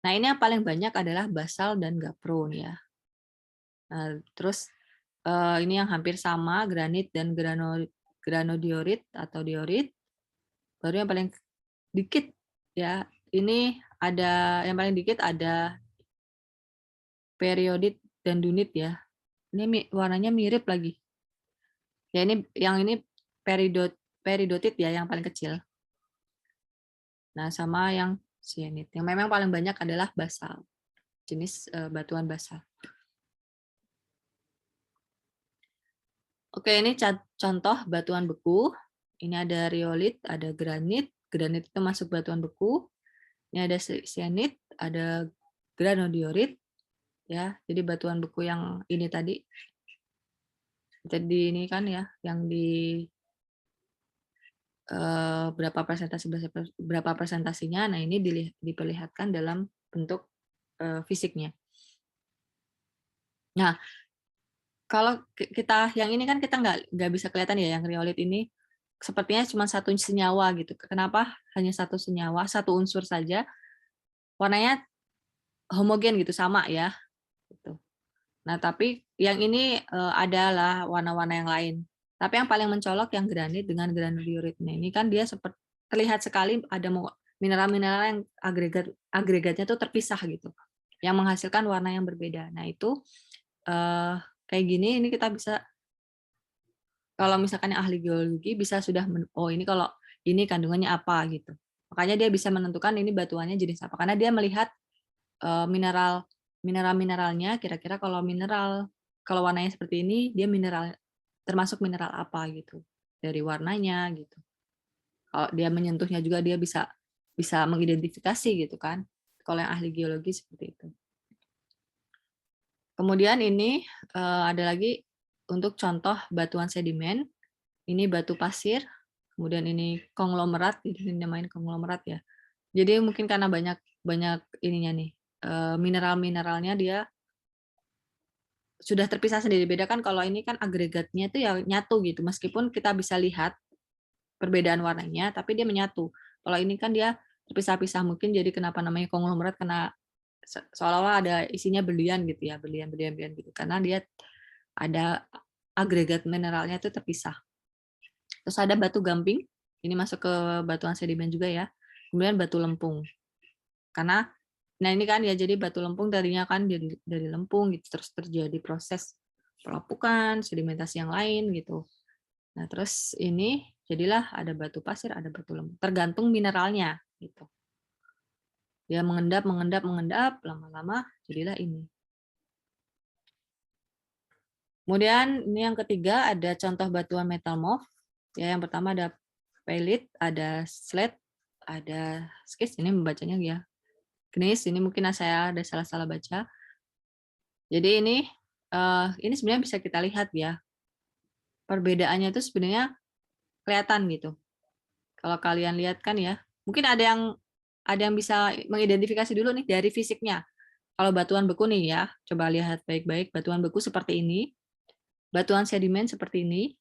Nah, ini yang paling banyak adalah basal dan gapro nih ya. Nah, terus ini yang hampir sama, granit dan granodiorit atau diorit. Baru yang paling dikit ya, ini ada yang paling dikit ada periodit dan dunit ya. Ini warnanya mirip lagi. Ya ini yang ini peridotit ya yang paling kecil. Nah, sama yang sienit. Yang memang paling banyak adalah basal. Jenis batuan basal. Oke, ini contoh batuan beku. Ini ada riolit, ada granit. Granit itu masuk batuan beku. Ini ada sienit, ada granodiorit. Ya, jadi batuan beku yang ini tadi. Jadi ini kan ya, yang di berapa presentasinya. Nah, ini diperlihatkan dalam bentuk fisiknya. Nah, kalau kita yang ini kan kita nggak bisa kelihatan ya yang riolit ini sepertinya cuma satu senyawa gitu. Kenapa hanya satu senyawa, satu unsur saja, warnanya homogen gitu sama ya. Gitu. Nah tapi yang ini adalah warna-warna yang lain. Tapi yang paling mencolok yang granit dengan granodiorit. Nah, ini kan dia seperti terlihat sekali ada mineral-mineral yang agregatnya tuh terpisah gitu, yang menghasilkan warna yang berbeda. Nah itu kayak gini, ini kita bisa kalau misalkan yang ahli geologi bisa sudah ini kalau ini kandungannya apa gitu. Makanya dia bisa menentukan ini batuannya jenis apa karena dia melihat mineralnya kira-kira kalau warnanya seperti ini dia termasuk mineral apa gitu dari warnanya gitu. Kalau dia menyentuhnya juga dia bisa mengidentifikasi gitu kan. Kalau yang ahli geologi seperti itu. Kemudian ini ada lagi untuk contoh batuan sedimen. Ini batu pasir, kemudian ini konglomerat, ini namain konglomerat ya. Jadi mungkin karena banyak ininya nih, mineral-mineralnya dia sudah terpisah sendiri. Beda kan kalau ini kan agregatnya itu ya nyatu gitu. Meskipun kita bisa lihat perbedaan warnanya, tapi dia menyatu. Kalau ini kan dia terpisah-pisah. Mungkin jadi kenapa namanya konglomerat, karena seolah-olah ada isinya berlian gitu ya, berlian gitu. Karena dia ada agregat mineralnya itu terpisah. Terus ada batu gamping, ini masuk ke batuan sedimen juga ya. Kemudian batu lempung. Karena nah ini kan ya, jadi batu lempung tadinya kan dari lempung gitu, terus terjadi proses pelapukan, sedimentasi yang lain gitu. Nah, terus ini jadilah ada batu pasir, ada batu lempung, tergantung mineralnya gitu. Dia mengendap, lama-lama jadilah ini. Kemudian ini yang ketiga ada contoh batuan metamorf. Ya, yang pertama ada pelit, ada slate, ada skis, ini membacanya ya. Gneiss, ini mungkin saya ada salah-salah baca. Jadi ini sebenarnya bisa kita lihat ya. Perbedaannya itu sebenarnya kelihatan gitu. Kalau kalian lihat kan ya, mungkin ada yang bisa mengidentifikasi dulu nih dari fisiknya. Kalau batuan beku nih ya, coba lihat baik-baik, batuan beku seperti ini, batuan sedimen seperti ini,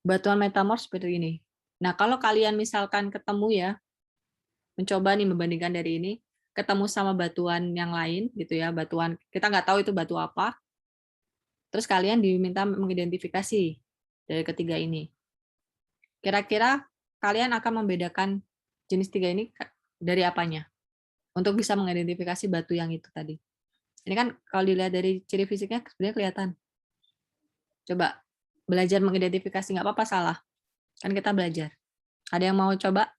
batuan metamorf seperti ini. Nah, kalau kalian misalkan ketemu ya, mencoba nih membandingkan dari ini, ketemu sama batuan yang lain gitu ya, batuan kita nggak tahu itu batu apa, terus kalian diminta mengidentifikasi dari ketiga ini. Kira-kira kalian akan membedakan jenis tiga ini dari apanya? Untuk bisa mengidentifikasi batu yang itu tadi. Ini kan kalau dilihat dari ciri fisiknya sebenarnya kelihatan. Coba belajar mengidentifikasi, nggak apa-apa salah. Kan kita belajar. Ada yang mau coba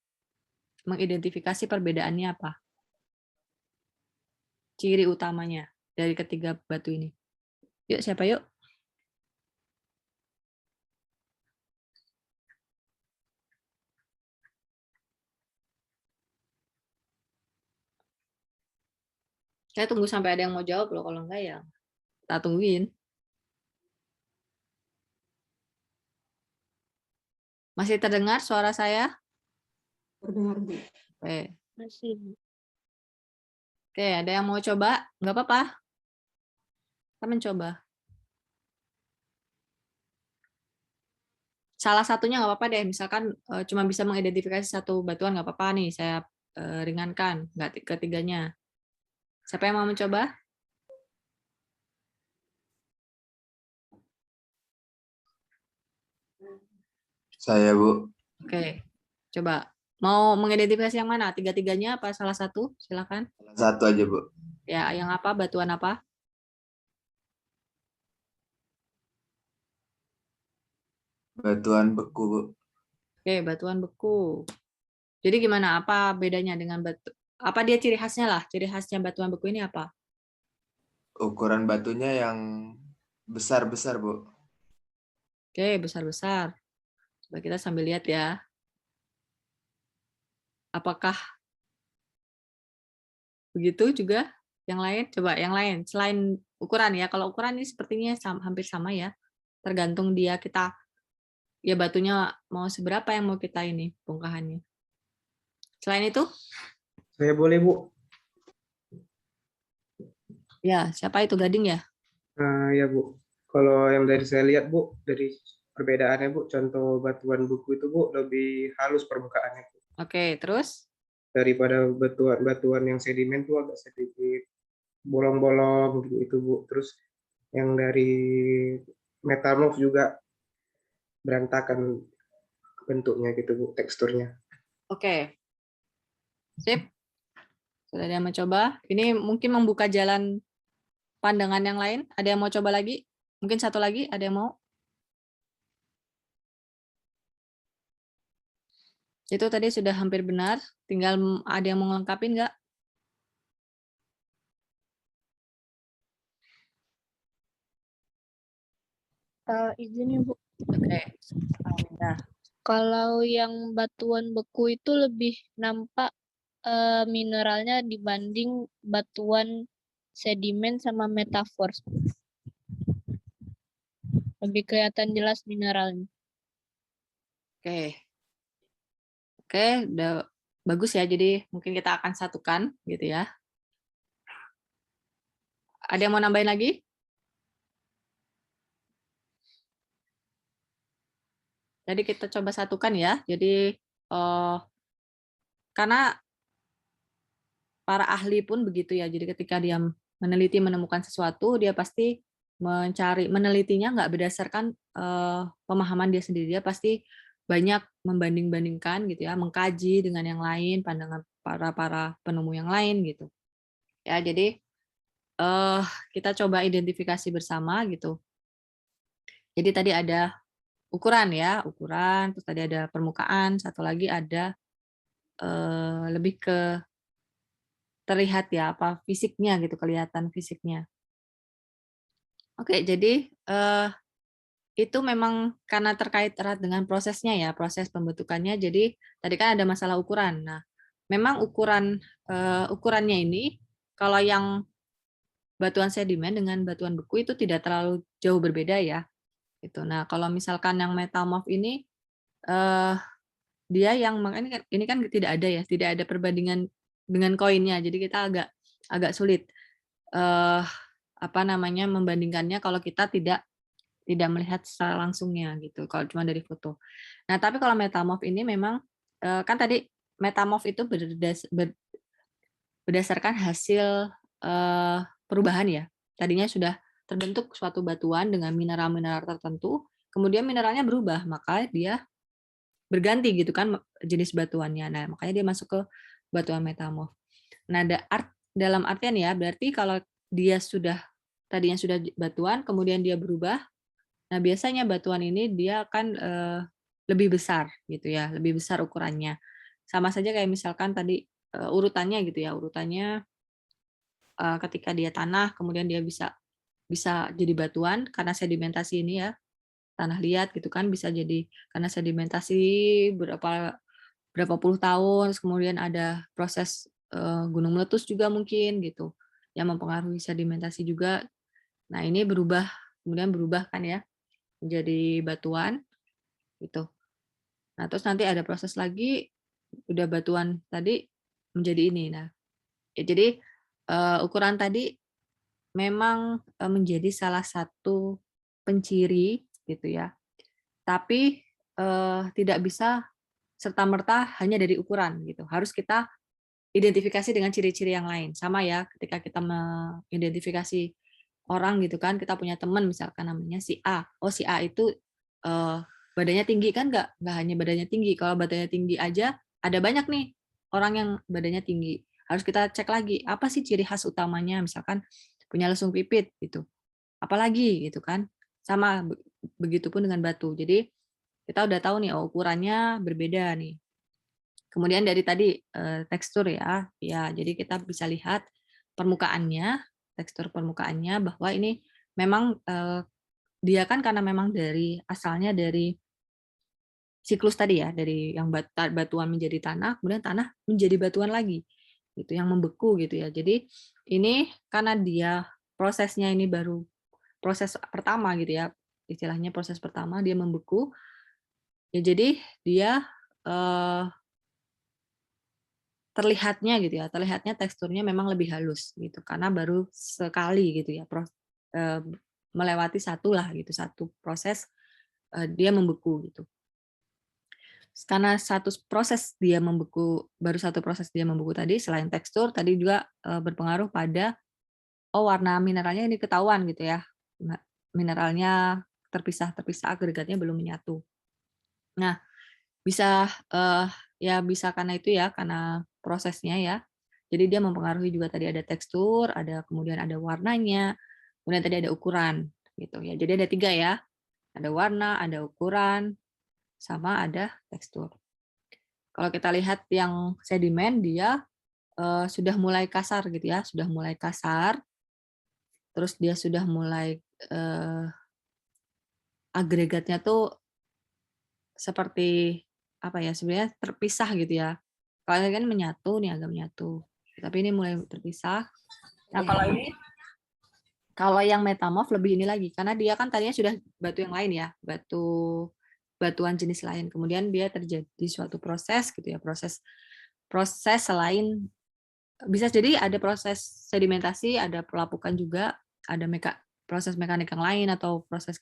mengidentifikasi perbedaannya apa? Ciri utamanya dari ketiga batu ini. Yuk, siapa yuk? Saya tunggu sampai ada yang mau jawab loh, kalau enggak ya kita tungguin. Masih terdengar suara saya? Terdengar, Bu. Oke. Masih, Bu. Oke, ada yang mau coba? Nggak apa-apa. Kita mencoba. Salah satunya nggak apa-apa deh. Misalkan cuma bisa mengidentifikasi satu batuan, nggak apa-apa nih. Saya ringankan, nggak ketiganya. Siapa yang mau mencoba? Saya, Bu. Oke, coba. Mau mengidentifikasi yang mana? Tiga-tiganya apa salah satu? Silakan. Salah satu aja, Bu. Ya, yang apa? Batuan apa? Batuan beku, Bu. Oke, batuan beku. Jadi gimana? Apa bedanya dengan batu? Apa dia ciri khasnya lah? Ciri khasnya batuan beku ini apa? Ukuran batunya yang besar-besar, Bu. Oke, besar-besar. Coba kita sambil lihat ya. Apakah begitu juga yang lain? Coba yang lain. Selain ukuran ya. Kalau ukuran ini sepertinya hampir sama ya. Tergantung dia kita, ya batunya mau seberapa yang mau kita ini bongkahannya. Selain itu? Saya boleh, Bu? Ya, siapa itu? Gading ya? Ya, Bu. Kalau yang dari saya lihat, Bu, dari perbedaannya, Bu, contoh batuan buku itu, Bu, lebih halus permukaannya, Bu. Oke, terus? Daripada batuan yang sedimen tuh agak sedikit bolong-bolong gitu, Bu. Terus yang dari metamorf juga berantakan bentuknya gitu, Bu, teksturnya. Oke. Sip. Sudah ada yang mencoba. Ini mungkin membuka jalan pandangan yang lain. Ada yang mau coba lagi? Mungkin satu lagi, ada yang mau? Itu tadi sudah hampir benar. Tinggal ada yang mau ngelengkapin nggak? Izin ya, Bu. Oke. Nah, Kalau yang batuan beku itu lebih nampak mineralnya dibanding batuan sedimen sama metaphors. Lebih kelihatan jelas mineralnya. Oke. Oke, udah bagus ya. Jadi mungkin kita akan satukan gitu ya. Ada yang mau nambahin lagi? Jadi kita coba satukan ya. Jadi karena para ahli pun begitu ya. Jadi ketika dia meneliti menemukan sesuatu, dia pasti menelitinya nggak berdasarkan pemahaman dia sendiri. Dia pasti banyak membanding-bandingkan gitu ya, mengkaji dengan yang lain, pandangan para penemu yang lain gitu. Ya, jadi kita coba identifikasi bersama gitu. Jadi tadi ada ukuran ya, ukuran, terus tadi ada permukaan, satu lagi ada lebih ke terlihat ya apa fisiknya gitu, kelihatan fisiknya. Oke, jadi itu memang karena terkait erat dengan prosesnya ya, proses pembentukannya. Jadi tadi kan ada masalah ukuran. Nah, memang ukurannya ini kalau yang batuan sedimen dengan batuan beku itu tidak terlalu jauh berbeda ya. Gitu. Nah, kalau misalkan yang metamorf ini dia yang ini kan tidak ada ya, tidak ada perbandingan dengan koinnya. Jadi kita agak sulit membandingkannya kalau kita tidak melihat secara langsungnya gitu, kalau cuma dari foto. Nah, tapi kalau metamorf ini memang kan tadi metamorf itu berdasarkan hasil perubahan ya. Tadinya sudah terbentuk suatu batuan dengan mineral-mineral tertentu, kemudian mineralnya berubah, maka dia berganti gitu kan jenis batuannya. Nah, makanya dia masuk ke batuan metamorf. Nah, dalam artian ya, berarti kalau dia tadinya sudah batuan, kemudian dia berubah. Nah, biasanya batuan ini dia akan lebih besar gitu ya, lebih besar ukurannya. Sama saja kayak misalkan tadi urutannya gitu ya, urutannya ketika dia tanah, kemudian dia bisa jadi batuan karena sedimentasi ini ya, tanah liat gitu kan bisa jadi karena sedimentasi berapa puluh tahun, kemudian ada proses gunung meletus juga mungkin gitu, yang mempengaruhi sedimentasi juga. Nah, ini kemudian berubah kan ya, menjadi batuan gitu. Nah, terus nanti ada proses lagi, udah batuan tadi menjadi ini. Nah, ya jadi ukuran tadi memang menjadi salah satu penciri gitu ya. Tapi tidak bisa serta-merta hanya dari ukuran gitu. Harus kita identifikasi dengan ciri-ciri yang lain. Sama ya, ketika kita mengidentifikasi orang gitu kan, kita punya teman misalkan namanya si A. Oh, si A itu badannya tinggi kan, nggak hanya badannya tinggi. Kalau badannya tinggi aja ada banyak nih orang yang badannya tinggi. Harus kita cek lagi apa sih ciri khas utamanya, misalkan punya lesung pipit gitu. Apalagi gitu kan. Sama begitupun dengan batu. Jadi kita udah tahu nih ukurannya berbeda nih. Kemudian dari tadi tekstur ya. Ya, jadi kita bisa lihat permukaannya, tekstur permukaannya bahwa ini memang dia kan karena memang asalnya dari siklus tadi ya, dari yang batuan menjadi tanah, kemudian tanah menjadi batuan lagi. Gitu yang membeku gitu ya. Jadi ini karena dia prosesnya ini baru proses pertama gitu ya. Istilahnya proses pertama dia membeku. Ya jadi dia terlihatnya gitu ya, terlihatnya teksturnya memang lebih halus gitu karena baru sekali gitu ya melewati satu proses dia membeku gitu. Karena baru satu proses dia membeku tadi, selain tekstur tadi juga berpengaruh pada warna mineralnya ini ketahuan gitu ya, mineralnya terpisah agregatnya belum menyatu. Nah, bisa bisa karena itu ya, karena prosesnya ya. Jadi dia mempengaruhi juga tadi ada tekstur, kemudian ada warnanya, kemudian tadi ada ukuran gitu ya. Jadi ada 3 ya. Ada warna, ada ukuran, sama ada tekstur. Kalau kita lihat yang sedimen dia sudah mulai kasar gitu ya, sudah mulai kasar. Terus dia sudah mulai agregatnya tuh seperti apa ya, sebenarnya terpisah gitu ya. Kalau ini kan menyatu nih, agak menyatu. Tapi ini mulai terpisah. Nah, kalau ini Kalau yang metamorf lebih ini lagi, karena dia kan tadinya sudah batu yang lain ya, batuan jenis lain. Kemudian dia terjadi suatu proses gitu ya, proses selain bisa jadi ada proses sedimentasi, ada pelapukan juga, ada proses mekanik yang lain atau proses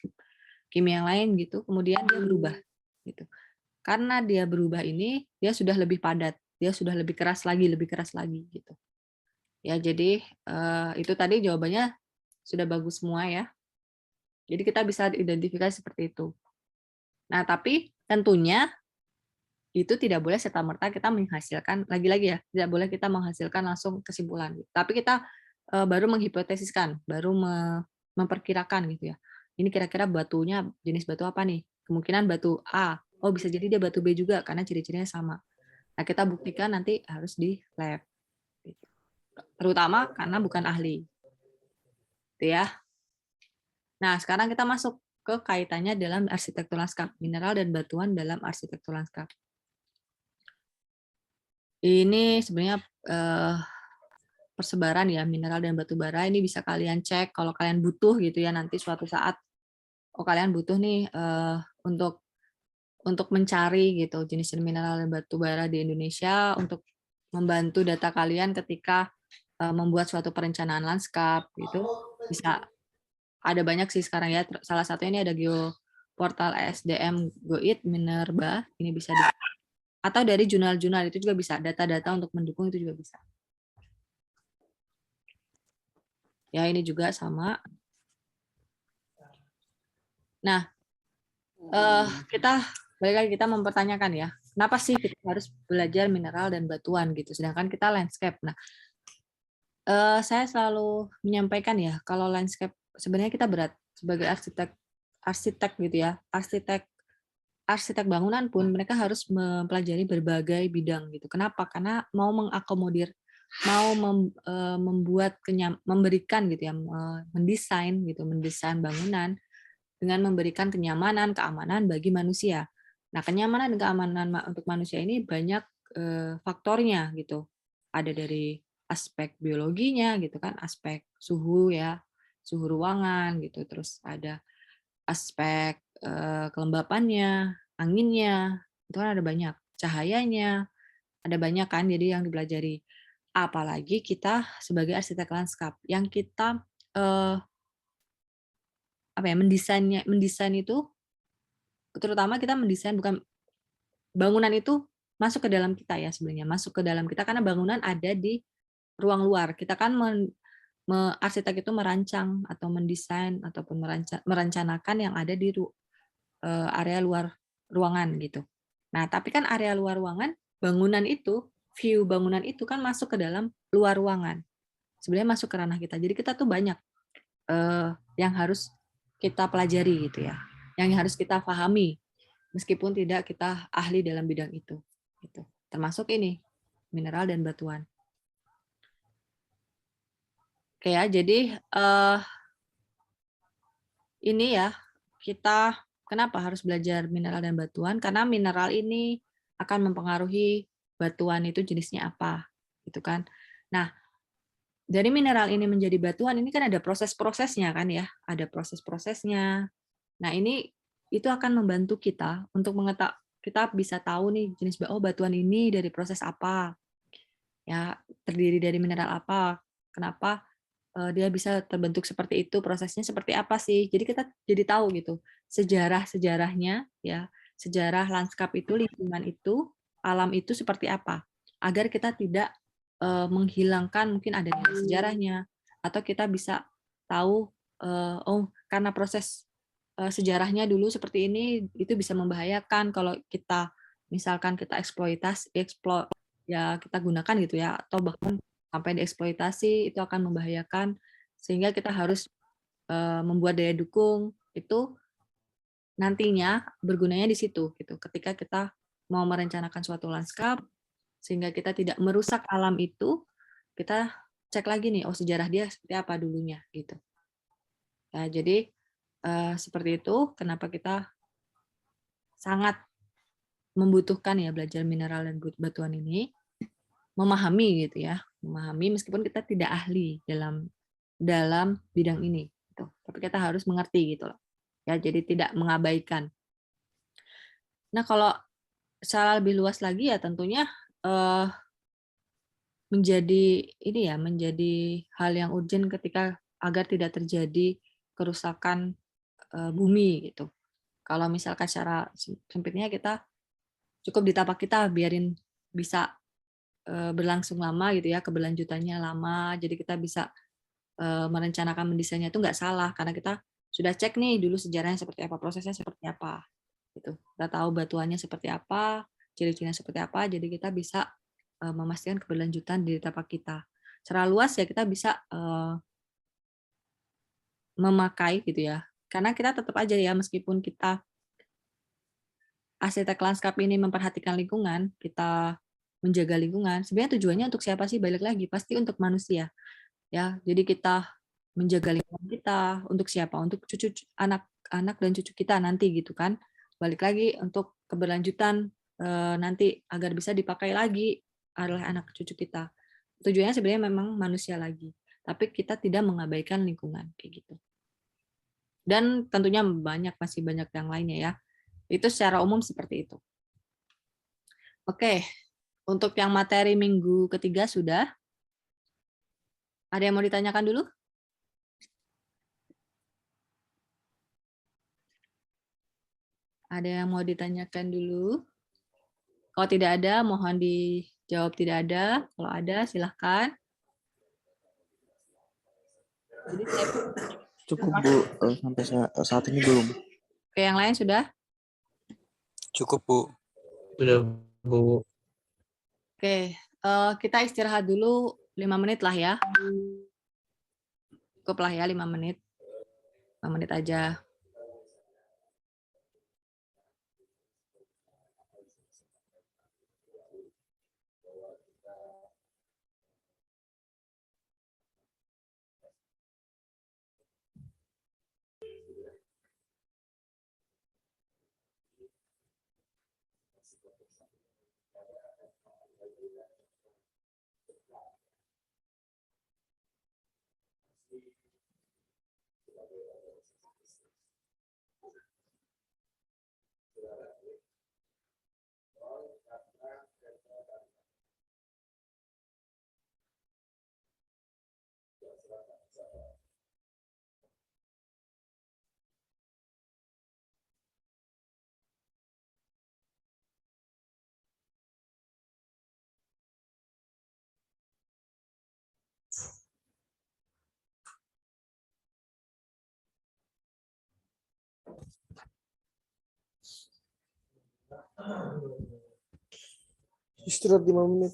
kimia yang lain gitu. Kemudian dia berubah gitu. Karena dia berubah ini, dia sudah lebih padat, dia sudah lebih keras lagi gitu. Ya, jadi itu tadi jawabannya sudah bagus semua ya. Jadi kita bisa identifikasi seperti itu. Nah, tapi tentunya itu tidak boleh serta-merta kita menghasilkan, lagi-lagi ya, tidak boleh kita menghasilkan langsung kesimpulan. Tapi kita baru menghipotesiskan, baru memperkirakan gitu ya. Ini kira-kira batunya jenis batu apa nih? Kemungkinan batu A. Oh, bisa jadi dia batu B juga karena ciri-cirinya sama. Nah, kita buktikan nanti harus di lab. Terutama karena bukan ahli. Gitu ya. Nah, sekarang kita masuk ke kaitannya dalam arsitektur lanskap, mineral dan batuan dalam arsitektur lanskap. Ini sebenarnya persebaran ya mineral dan batu bara, ini bisa kalian cek kalau kalian butuh gitu ya, nanti suatu saat kalian butuh nih untuk mencari gitu jenis mineral dan batu bara di Indonesia untuk membantu data kalian ketika membuat suatu perencanaan lanskap gitu. Bisa ada banyak sih sekarang ya, salah satunya ini ada portal ESDM Goit Minerba, ini bisa atau dari jurnal-jurnal itu juga bisa, data-data untuk mendukung itu juga bisa. Ya, ini juga sama. Nah, kita balik lagi kita mempertanyakan ya, kenapa sih kita harus belajar mineral dan batuan gitu, sedangkan kita landscape. Nah, saya selalu menyampaikan ya, kalau landscape sebenarnya kita berat sebagai arsitek gitu ya, arsitek bangunan pun mereka harus mempelajari berbagai bidang gitu. Kenapa? Karena mau mengakomodir, mau memberikan gitu ya, mendesain bangunan dengan memberikan kenyamanan, keamanan bagi manusia. Nah, kenyamanan dan keamanan untuk manusia ini banyak faktornya gitu. Ada dari aspek biologinya gitu kan, aspek suhu ya, suhu ruangan gitu, terus ada aspek kelembapannya, anginnya, itu kan ada banyak, cahayanya, ada banyak kan, jadi yang dipelajari. Apalagi kita sebagai arsitek lanskap, yang kita mendesain itu, terutama kita mendesain bukan bangunan itu masuk ke dalam kita ya sebenarnya, masuk ke dalam kita karena bangunan ada di ruang luar. Kita kan arsitek itu merancang atau mendesain ataupun merencanakan yang ada di area luar ruangan gitu. Nah, tapi kan area luar ruangan, bangunan itu, view bangunan itu kan masuk ke dalam luar ruangan. Sebenarnya masuk ke ranah kita. Jadi kita tuh banyak yang harus kita pelajari gitu ya, yang harus kita pahami, meskipun tidak kita ahli dalam bidang itu. Gitu. Termasuk ini, mineral dan batuan. Oke ya, jadi ini ya, kita kenapa harus belajar mineral dan batuan? Karena mineral ini akan mempengaruhi batuan itu jenisnya apa, gitu kan. Nah, dari mineral ini menjadi batuan ini kan ada proses-prosesnya kan ya, ada proses-prosesnya. Nah, ini itu akan membantu kita untuk kita bisa tahu nih jenis batuan ini dari proses apa. Ya, terdiri dari mineral apa? Kenapa dia bisa terbentuk seperti itu, prosesnya seperti apa sih? Jadi kita jadi tahu gitu sejarah-sejarahnya ya, sejarah lanskap itu, lingkungan itu, alam itu seperti apa, agar kita tidak menghilangkan mungkin ada nilai sejarahnya, atau kita bisa tahu oh karena proses sejarahnya dulu seperti ini itu bisa membahayakan kalau kita misalkan kita ya kita gunakan gitu ya, atau bahkan sampai dieksploitasi itu akan membahayakan, sehingga kita harus membuat daya dukung itu nantinya bergunanya di situ gitu. Ketika kita mau merencanakan suatu lanskap sehingga kita tidak merusak alam itu, kita cek lagi nih, oh sejarah dia seperti apa dulunya gitu. Ya, jadi seperti itu kenapa kita sangat membutuhkan ya belajar mineral dan batuan ini, memahami gitu ya, memahami meskipun kita tidak ahli dalam dalam bidang ini gitu. Tapi kita harus mengerti gitu loh. Ya, jadi tidak mengabaikan. Nah, kalau secara lebih luas lagi ya tentunya menjadi ini ya, menjadi hal yang urgent ketika agar tidak terjadi kerusakan bumi gitu. Kalau misalkan secara sempitnya kita cukup di tapak kita biarin bisa berlangsung lama gitu ya, keberlanjutannya lama, jadi kita bisa merencanakan mendesainnya itu nggak salah karena kita sudah cek nih dulu sejarahnya seperti apa, prosesnya seperti apa gitu. Kita tahu batuannya seperti apa, ciri-cirinya seperti apa, jadi kita bisa memastikan keberlanjutan di tapak kita. Secara luas ya kita bisa memakai gitu ya. Karena kita tetap aja ya meskipun kita arsitek lanskap ini memperhatikan lingkungan, kita menjaga lingkungan, sebenarnya tujuannya untuk siapa sih? Balik lagi pasti untuk manusia. Ya, jadi kita menjaga lingkungan kita untuk siapa? Untuk cucu anak-anak dan cucu kita nanti gitu kan. Balik lagi untuk keberlanjutan nanti agar bisa dipakai lagi oleh anak cucu kita. Tujuannya sebenarnya memang manusia lagi, tapi kita tidak mengabaikan lingkungan kayak gitu. Dan tentunya masih banyak yang lainnya ya. Itu secara umum seperti itu. Oke, untuk yang materi minggu ketiga sudah. Ada yang mau ditanyakan dulu? Ada yang mau ditanyakan dulu? Kalau tidak ada, mohon dijawab tidak ada. Kalau ada, silahkan. Jadi, Cukup Bu, sampai saat ini belum. oke, yang lain sudah? Cukup Bu. Sudah, Bu. Oke, kita istirahat dulu 5 menit lah ya. Cukup lah ya 5 menit. 5 menit aja. Istirahat 5 menit.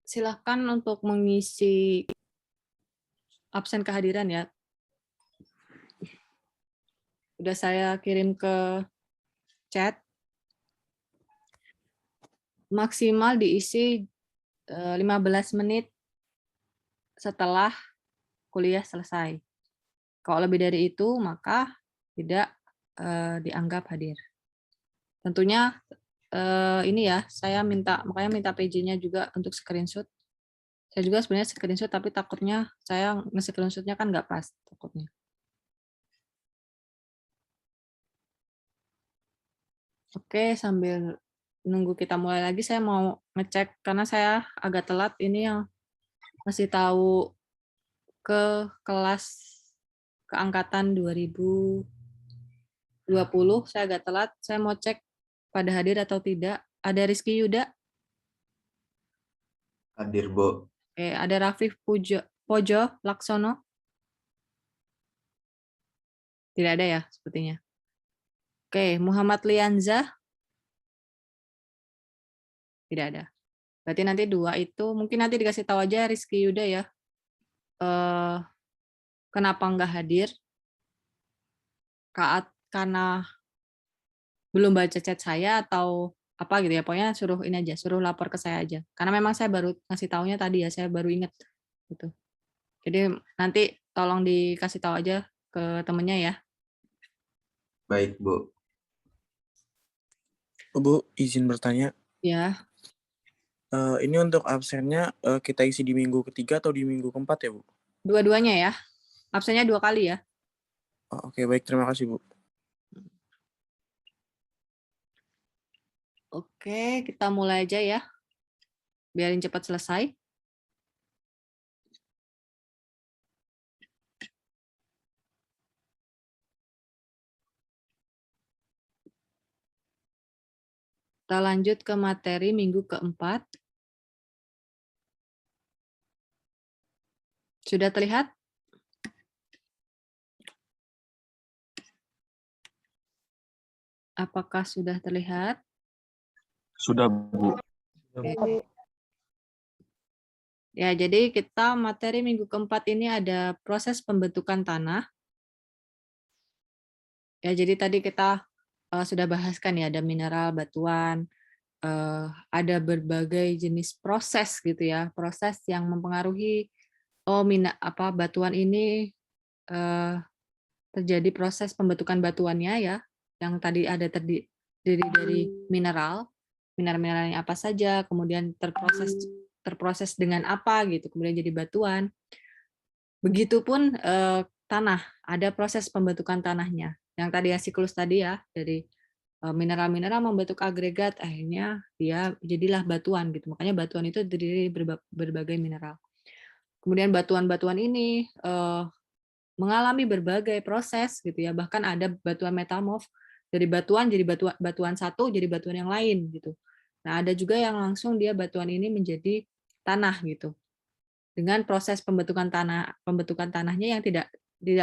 Silahkan untuk mengisi absen kehadiran ya. Udah saya kirim ke chat. Maksimal diisi 15 menit setelah kuliah selesai. Kalau lebih dari itu, maka tidak dianggap hadir. Tentunya ini ya, saya makanya minta PJ-nya juga untuk screenshot. Saya juga sebenarnya screenshot, tapi takutnya saya nge-screenshot-nya kan nggak pas, takutnya. Oke, sambil nunggu kita mulai lagi, saya mau ngecek, karena saya agak telat, ini yang masih tahu ke kelas keangkatan 2020, saya agak telat, saya mau cek pada hadir atau tidak. Ada Rizky Yuda, Hadir, Bu. oke, ada Rafif Pojo Laksono, tidak ada ya sepertinya. Oke, Muhammad Lianza, tidak ada. Berarti nanti 2 itu, mungkin nanti dikasih tahu aja Rizky Yuda ya, kenapa nggak hadir, karena belum baca chat saya atau apa gitu ya, pokoknya suruh ini aja, suruh lapor ke saya aja. Karena memang saya baru ngasih taunya tadi ya, saya baru ingat gitu. Jadi nanti tolong dikasih tahu aja ke temennya ya. Baik, Bu. Bu, izin bertanya. Ya, Ini untuk absennya kita isi di minggu ketiga atau di minggu keempat ya, Bu? dua-duanya ya. Absennya 2 kali ya. Oh, oke, baik. Terima kasih, Bu. Oke, kita mulai aja ya. Biarin cepat selesai. Kita lanjut ke materi minggu keempat. Sudah terlihat? Apakah sudah terlihat? Sudah, Bu. Oke. Ya, jadi kita materi minggu keempat ini ada proses pembentukan tanah. Ya, jadi tadi kita sudah bahaskan ya, ada mineral, batuan, ada berbagai jenis proses gitu ya, proses yang mempengaruhi batuan ini terjadi proses pembentukan batuannya ya, yang tadi ada terdiri dari mineralnya apa saja, kemudian terproses dengan apa gitu, kemudian jadi batuan. Begitupun tanah, ada proses pembentukan tanahnya. Yang tadi ya siklus tadi ya, dari mineral-mineral membentuk agregat, akhirnya dia jadilah batuan gitu. Makanya batuan itu terdiri dari berbagai mineral. Kemudian batuan-batuan ini mengalami berbagai proses gitu ya. Bahkan ada batuan metamorf dari batuan jadi batuan satu jadi batuan yang lain gitu. Nah, ada juga yang langsung dia batuan ini menjadi tanah gitu. Dengan proses pembentukan tanahnya yang tidak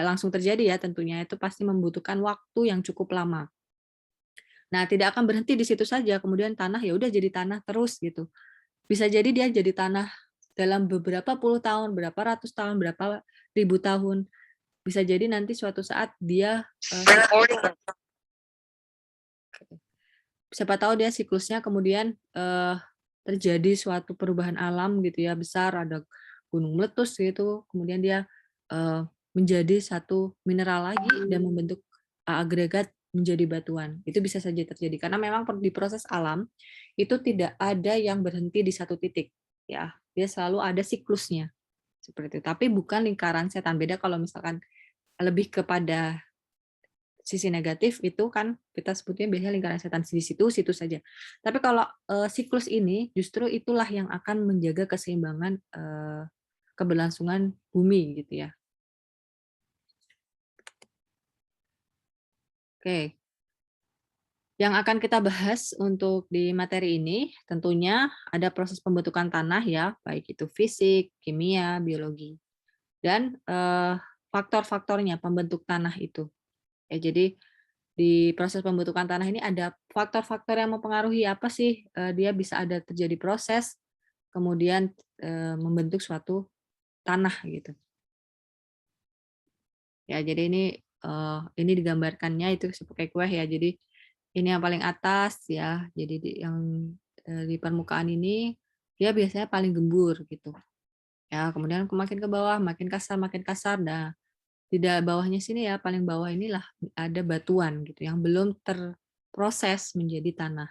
langsung terjadi ya, tentunya itu pasti membutuhkan waktu yang cukup lama. Nah, tidak akan berhenti di situ saja, kemudian tanah ya udah jadi tanah terus gitu. Bisa jadi dia jadi tanah dalam beberapa puluh tahun, berapa ratus tahun, berapa ribu tahun. Bisa jadi nanti suatu saat dia siapa tahu dia siklusnya kemudian terjadi suatu perubahan alam gitu ya, besar, ada gunung meletus gitu, kemudian dia menjadi satu mineral lagi dan membentuk agregat menjadi batuan. Itu bisa saja terjadi karena memang di proses alam itu tidak ada yang berhenti di satu titik ya. Dia selalu ada siklusnya. Seperti itu. Tapi bukan lingkaran setan. Beda kalau misalkan lebih kepada sisi negatif itu kan kita sebutnya biasanya lingkaran setan di situ saja. Tapi kalau siklus ini justru itulah yang akan menjaga keseimbangan keberlangsungan bumi gitu ya. Oke. Yang akan kita bahas untuk di materi ini tentunya ada proses pembentukan tanah ya, baik itu fisik, kimia, biologi. Dan faktor-faktornya pembentuk tanah itu. Ya, jadi di proses pembentukan tanah ini ada faktor-faktor yang mempengaruhi apa sih dia bisa ada terjadi proses, kemudian membentuk suatu tanah gitu. Ya, jadi ini digambarkannya itu seperti kue ya. Jadi ini yang paling atas ya. Jadi yang di permukaan ini dia biasanya paling gembur gitu. Ya, kemudian makin ke bawah makin kasar makin kasar. Nah, di bawahnya sini ya, paling bawah inilah ada batuan gitu yang belum terproses menjadi tanah.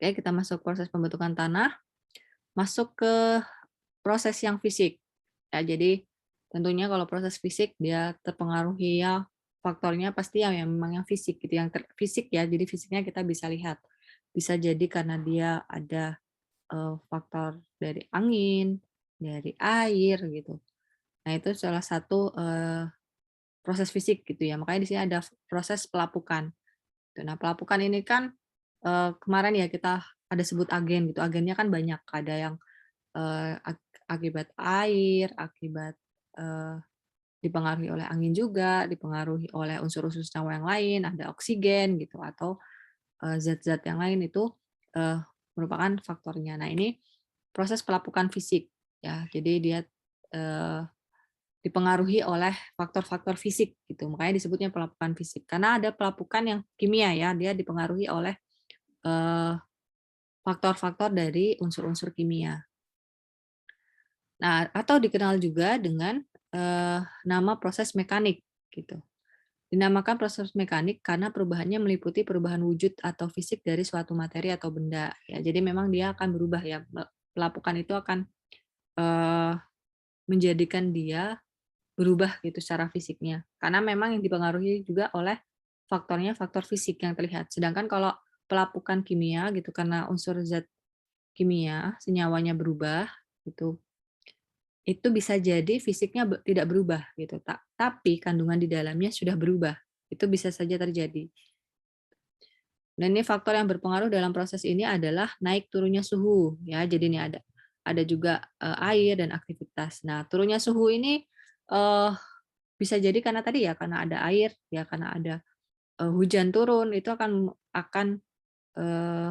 Oke, kita masuk proses pembentukan tanah. Masuk ke proses yang fisik. Ya, jadi tentunya kalau proses fisik dia terpengaruhi ya faktornya pasti yang memang yang fisik gitu, yang fisik ya. Jadi fisiknya kita bisa lihat. Bisa jadi karena dia ada faktor dari angin, dari air gitu. Nah, itu salah satu proses fisik gitu ya. Makanya di sini ada proses pelapukan. Nah, pelapukan ini kan kemarin ya kita ada sebut agen gitu. Agennya kan banyak. Ada yang akibat air, akibat dipengaruhi oleh angin juga, dipengaruhi oleh unsur-unsur senyawa yang lain, ada oksigen gitu atau zat-zat yang lain itu merupakan faktornya. Nah, ini proses pelapukan fisik ya. Jadi dia dipengaruhi oleh faktor-faktor fisik gitu. Makanya disebutnya pelapukan fisik. Karena ada pelapukan yang kimia ya, dia dipengaruhi oleh faktor-faktor dari unsur-unsur kimia. Nah, atau dikenal juga dengan nama proses mekanik gitu. Dinamakan proses mekanik karena perubahannya meliputi perubahan wujud atau fisik dari suatu materi atau benda. Ya, jadi memang dia akan berubah ya. Pelapukan itu akan menjadikan dia berubah gitu secara fisiknya. Karena memang yang dipengaruhi juga oleh faktornya faktor fisik yang terlihat. Sedangkan kalau pelapukan kimia gitu karena unsur zat kimia senyawanya berubah gitu. Itu bisa jadi fisiknya tidak berubah gitu, tapi kandungan di dalamnya sudah berubah. Itu bisa saja terjadi. Dan ini faktor yang berpengaruh dalam proses ini adalah naik turunnya suhu ya. Jadi ini ada juga air dan aktivitas. Nah, turunnya suhu ini bisa jadi karena tadi ya karena ada air ya, karena ada hujan turun itu akan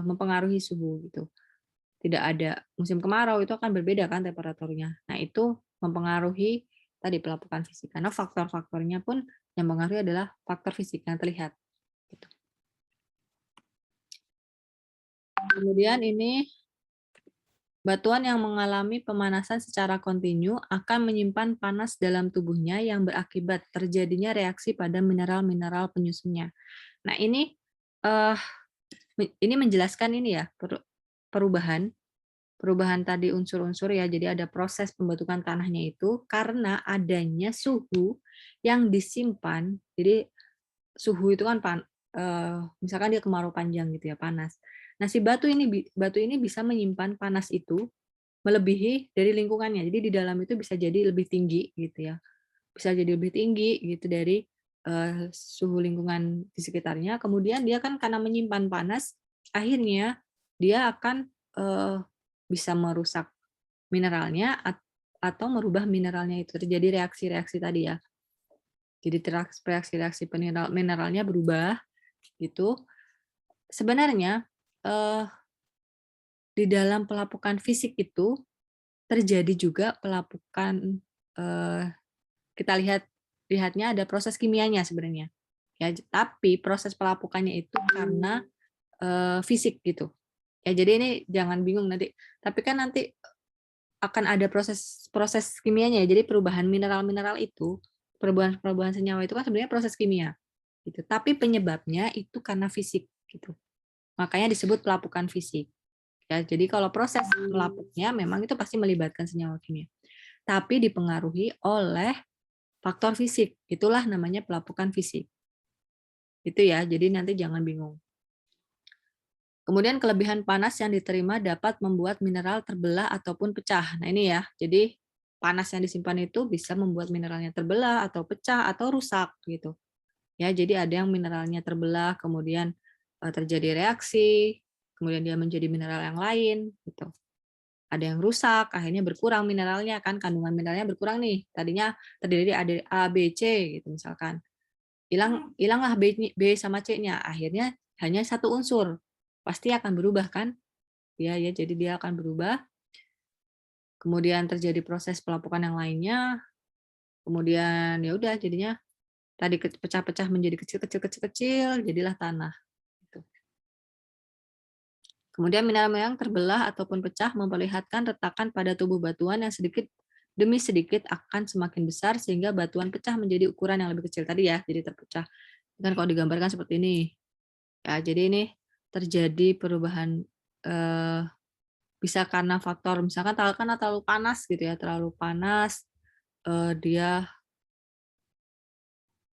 mempengaruhi suhu gitu. Tidak ada musim kemarau itu akan berbeda kan temperaturnya. Nah, itu mempengaruhi tadi pelapukan fisik karena faktor-faktornya pun yang mempengaruhi adalah faktor fisik yang terlihat. Gitu. Kemudian ini batuan yang mengalami pemanasan secara kontinu akan menyimpan panas dalam tubuhnya yang berakibat terjadinya reaksi pada mineral-mineral penyusunnya. Nah, ini menjelaskan ini ya perubahan tadi unsur-unsur ya. Jadi ada proses pembentukan tanahnya itu karena adanya suhu yang disimpan. Jadi suhu itu kan misalkan dia kemarau panjang gitu ya, panas. Nah, si batu ini bisa menyimpan panas itu melebihi dari lingkungannya. Jadi di dalam itu bisa jadi lebih tinggi gitu ya. Bisa jadi lebih tinggi gitu dari suhu lingkungan di sekitarnya. Kemudian dia kan karena menyimpan panas, akhirnya dia akan bisa merusak mineralnya atau merubah mineralnya itu. Terjadi reaksi-reaksi tadi ya. Jadi reaksi-reaksi mineralnya berubah gitu. Sebenarnya di dalam pelapukan fisik itu terjadi juga pelapukan kita lihatnya ada proses kimianya sebenarnya. Ya, tapi proses pelapukannya itu karena fisik gitu. Ya, jadi ini jangan bingung nanti. Tapi kan nanti akan ada proses kimianya. Jadi perubahan mineral-mineral itu, perubahan senyawa itu kan sebenarnya proses kimia. Gitu. Tapi penyebabnya itu karena fisik gitu. Makanya disebut pelapukan fisik. Ya, jadi kalau proses melapuknya memang itu pasti melibatkan senyawa kimia. Tapi dipengaruhi oleh faktor fisik. Itulah namanya pelapukan fisik. Itu ya, jadi nanti jangan bingung. Kemudian kelebihan panas yang diterima dapat membuat mineral terbelah ataupun pecah. Nah, ini ya. Jadi panas yang disimpan itu bisa membuat mineralnya terbelah atau pecah atau rusak gitu. Ya, jadi ada yang mineralnya terbelah kemudian terjadi reaksi, kemudian dia menjadi mineral yang lain gitu. Ada yang rusak, akhirnya berkurang mineralnya kan, kandungan mineralnya berkurang nih. Tadinya terdiri dari A, B, C gitu misalkan. Hilanglah B sama C-nya, akhirnya hanya satu unsur. pasti akan berubah kan? Ya, jadi dia akan berubah. Kemudian terjadi proses pelapukan yang lainnya. Kemudian ya udah jadinya tadi pecah-pecah menjadi kecil, jadilah tanah. Gitu. Kemudian mineral-mineral yang terbelah ataupun pecah memperlihatkan retakan pada tubuh batuan yang sedikit demi sedikit akan semakin besar sehingga batuan pecah menjadi ukuran yang lebih kecil tadi ya, jadi terpecah. Dan kalau digambarkan seperti ini, ya jadi ini terjadi perubahan bisa karena faktor misalkan karena terlalu panas gitu ya, terlalu panas dia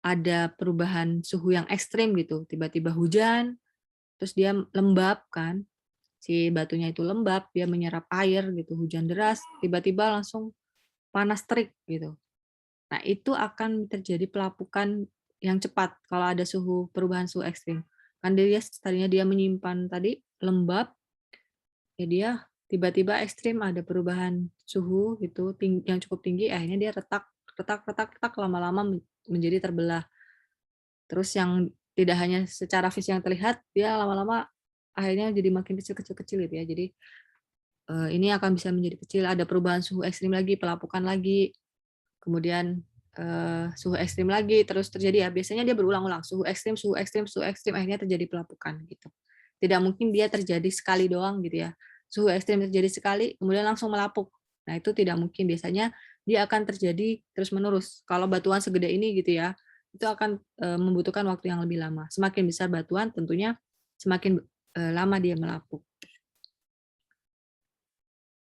ada perubahan suhu yang ekstrim gitu, tiba-tiba hujan, terus dia lembab kan, si batunya itu lembab, dia menyerap air gitu, hujan deras, tiba-tiba langsung panas terik gitu. Nah, itu akan terjadi pelapukan yang cepat kalau ada perubahan suhu ekstrim. Kan dia tadinya dia menyimpan tadi lembab, ya dia tiba-tiba ekstrim ada perubahan suhu gitu yang cukup tinggi, akhirnya dia retak lama-lama menjadi terbelah. Terus yang tidak hanya secara fisik yang terlihat, dia lama-lama akhirnya jadi makin kecil gitu ya. Jadi ini akan bisa menjadi kecil, ada perubahan suhu ekstrim lagi, pelapukan lagi, kemudian suhu ekstrim lagi, terus terjadi ya. Biasanya dia berulang-ulang, suhu ekstrim, akhirnya terjadi pelapukan gitu. Tidak mungkin dia terjadi sekali doang gitu ya. Suhu ekstrim terjadi sekali, kemudian langsung melapuk. Nah itu tidak mungkin, biasanya dia akan terjadi terus-menerus. Kalau batuan segede ini gitu ya, itu akan membutuhkan waktu yang lebih lama. Semakin besar batuan tentunya semakin lama dia melapuk.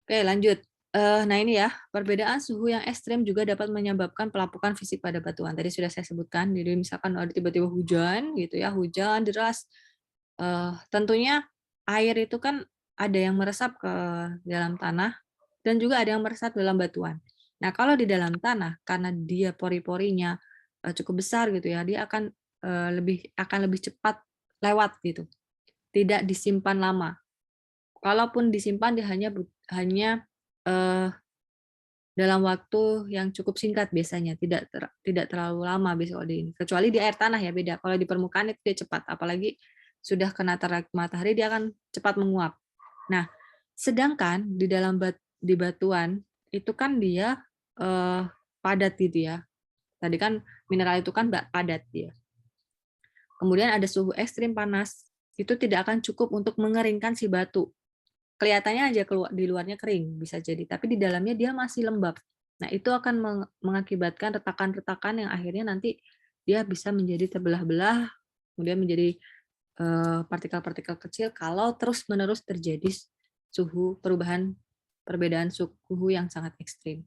Oke, lanjut. Nah ini ya, perbedaan suhu yang ekstrim juga dapat menyebabkan pelapukan fisik pada batuan. Tadi sudah saya sebutkan, jadi misalkan ada tiba-tiba hujan gitu ya, hujan deras, tentunya air itu kan ada yang meresap ke dalam tanah dan juga ada yang meresap dalam batuan. Nah kalau di dalam tanah, karena dia pori-porinya cukup besar gitu ya, dia akan lebih cepat lewat gitu, tidak disimpan lama. Kalaupun disimpan dia hanya dalam waktu yang cukup singkat biasanya, tidak terlalu lama biasanya di ini. Kecuali di air tanah ya beda. Kalau di permukaan itu dia cepat, apalagi sudah kena terik matahari dia akan cepat menguap. Nah, sedangkan di batuan itu kan dia padat gitu ya. Tadi kan mineral itu kan padat dia. Kemudian ada suhu ekstrim panas, itu tidak akan cukup untuk mengeringkan si batu. Kelihatannya aja di luarnya kering bisa jadi, tapi di dalamnya dia masih lembab. Nah, itu akan mengakibatkan retakan-retakan yang akhirnya nanti dia bisa menjadi terbelah-belah, kemudian menjadi partikel-partikel kecil kalau terus-menerus terjadi perbedaan suhu yang sangat ekstrim.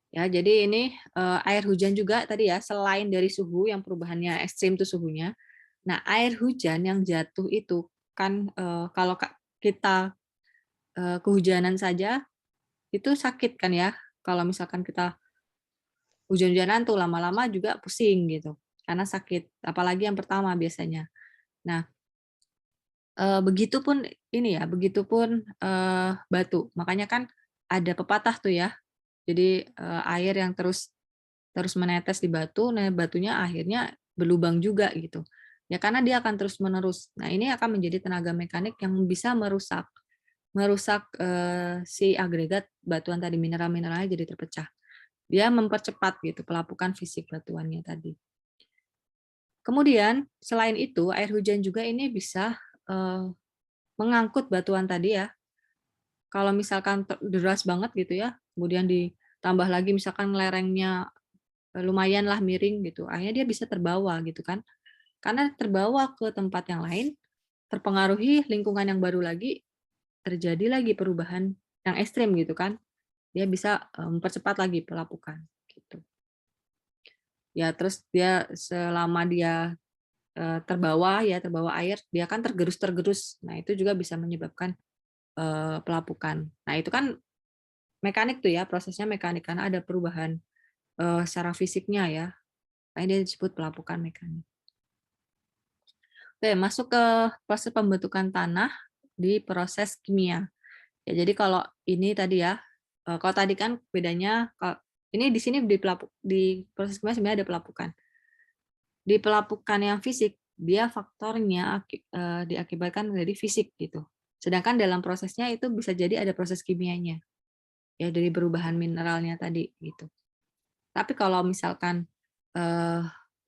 Ya, jadi ini air hujan juga tadi ya, selain dari suhu yang perubahannya ekstrim itu suhunya. Nah, air hujan yang jatuh itu kan kalau kita kehujanan saja itu sakit kan ya. Kalau misalkan kita hujan-hujanan tuh lama-lama juga pusing gitu karena sakit, apalagi yang pertama biasanya. Nah, begitupun batu. Makanya kan ada pepatah tuh ya. Jadi air yang terus menetes di batu, nah batunya akhirnya berlubang juga gitu. Ya karena dia akan terus-menerus. Nah, ini akan menjadi tenaga mekanik yang bisa merusak si agregat batuan tadi, mineral-mineralnya jadi terpecah. Dia mempercepat gitu pelapukan fisik batuannya tadi. Kemudian selain itu air hujan juga ini bisa mengangkut batuan tadi ya. Kalau misalkan deras banget gitu ya, kemudian ditambah lagi misalkan lerengnya lumayan lah miring gitu, akhirnya dia bisa terbawa gitu kan. Karena terbawa ke tempat yang lain, terpengaruhi lingkungan yang baru lagi, terjadi lagi perubahan yang ekstrim gitu kan. Dia bisa mempercepat lagi pelapukan gitu. Ya terus dia selama dia terbawa air, dia kan tergerus. Nah, itu juga bisa menyebabkan pelapukan. Nah, itu kan mekanik tuh ya, prosesnya mekanik karena ada perubahan secara fisiknya ya. Nah, dia disebut pelapukan mekanik. Oke, masuk ke proses pembentukan tanah di proses kimia. Ya, jadi kalau ini tadi ya, kalau tadi kan bedanya, ini di sini di proses kimia sebenarnya ada pelapukan. Di pelapukan yang fisik, dia faktornya diakibatkan dari fisik gitu. Sedangkan dalam prosesnya itu bisa jadi ada proses kimianya, ya dari perubahan mineralnya tadi gitu. Tapi kalau misalkan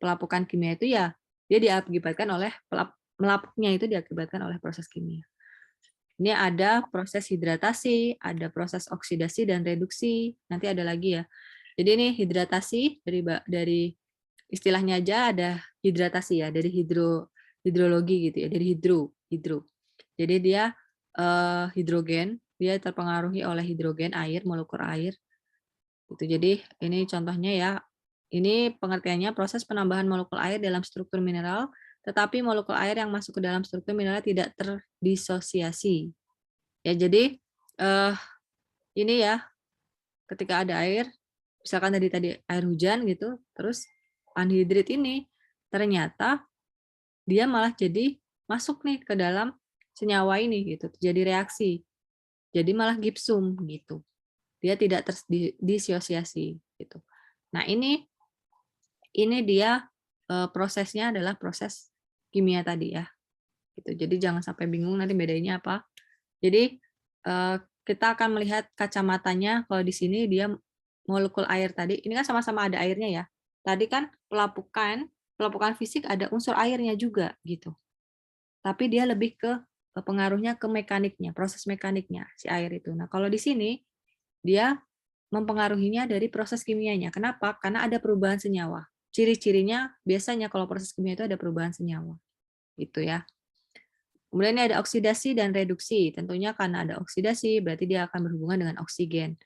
pelapukan kimia itu ya dia diakibatkan oleh melapuknya itu diakibatkan oleh proses kimia. Ini ada proses hidratasi, ada proses oksidasi dan reduksi. Nanti ada lagi ya. Jadi ini hidratasi dari istilahnya aja ada hidratasi ya, dari hidrologi gitu ya, dari hidro. Jadi dia hidrogen, dia terpengaruhi oleh hidrogen air, molekul air. Gitu. Jadi ini contohnya ya. Ini pengertiannya proses penambahan molekul air dalam struktur mineral, tetapi molekul air yang masuk ke dalam struktur mineral tidak terdisosiasi. Ya, jadi ini ya, ketika ada air, misalkan tadi air hujan gitu, terus anhidrit ini ternyata dia malah jadi masuk nih ke dalam senyawa ini gitu, terjadi reaksi. Jadi malah gipsum gitu. Dia tidak terdisosiasi gitu. Nah, ini dia prosesnya adalah proses kimia tadi ya. Gitu. Jadi jangan sampai bingung nanti bedainnya apa. Jadi kita akan melihat kacamatanya kalau di sini dia molekul air tadi, ini kan sama-sama ada airnya ya. Tadi kan pelapukan fisik ada unsur airnya juga gitu. Tapi dia lebih ke pengaruhnya ke mekaniknya, proses mekaniknya si air itu. Nah, kalau di sini dia mempengaruhinya dari proses kimianya. Kenapa? Karena ada perubahan senyawa. Ciri-cirinya biasanya kalau proses kimia itu ada perubahan senyawa. Gitu ya. Kemudian ini ada oksidasi dan reduksi. Tentunya karena ada oksidasi, berarti dia akan berhubungan dengan oksigen.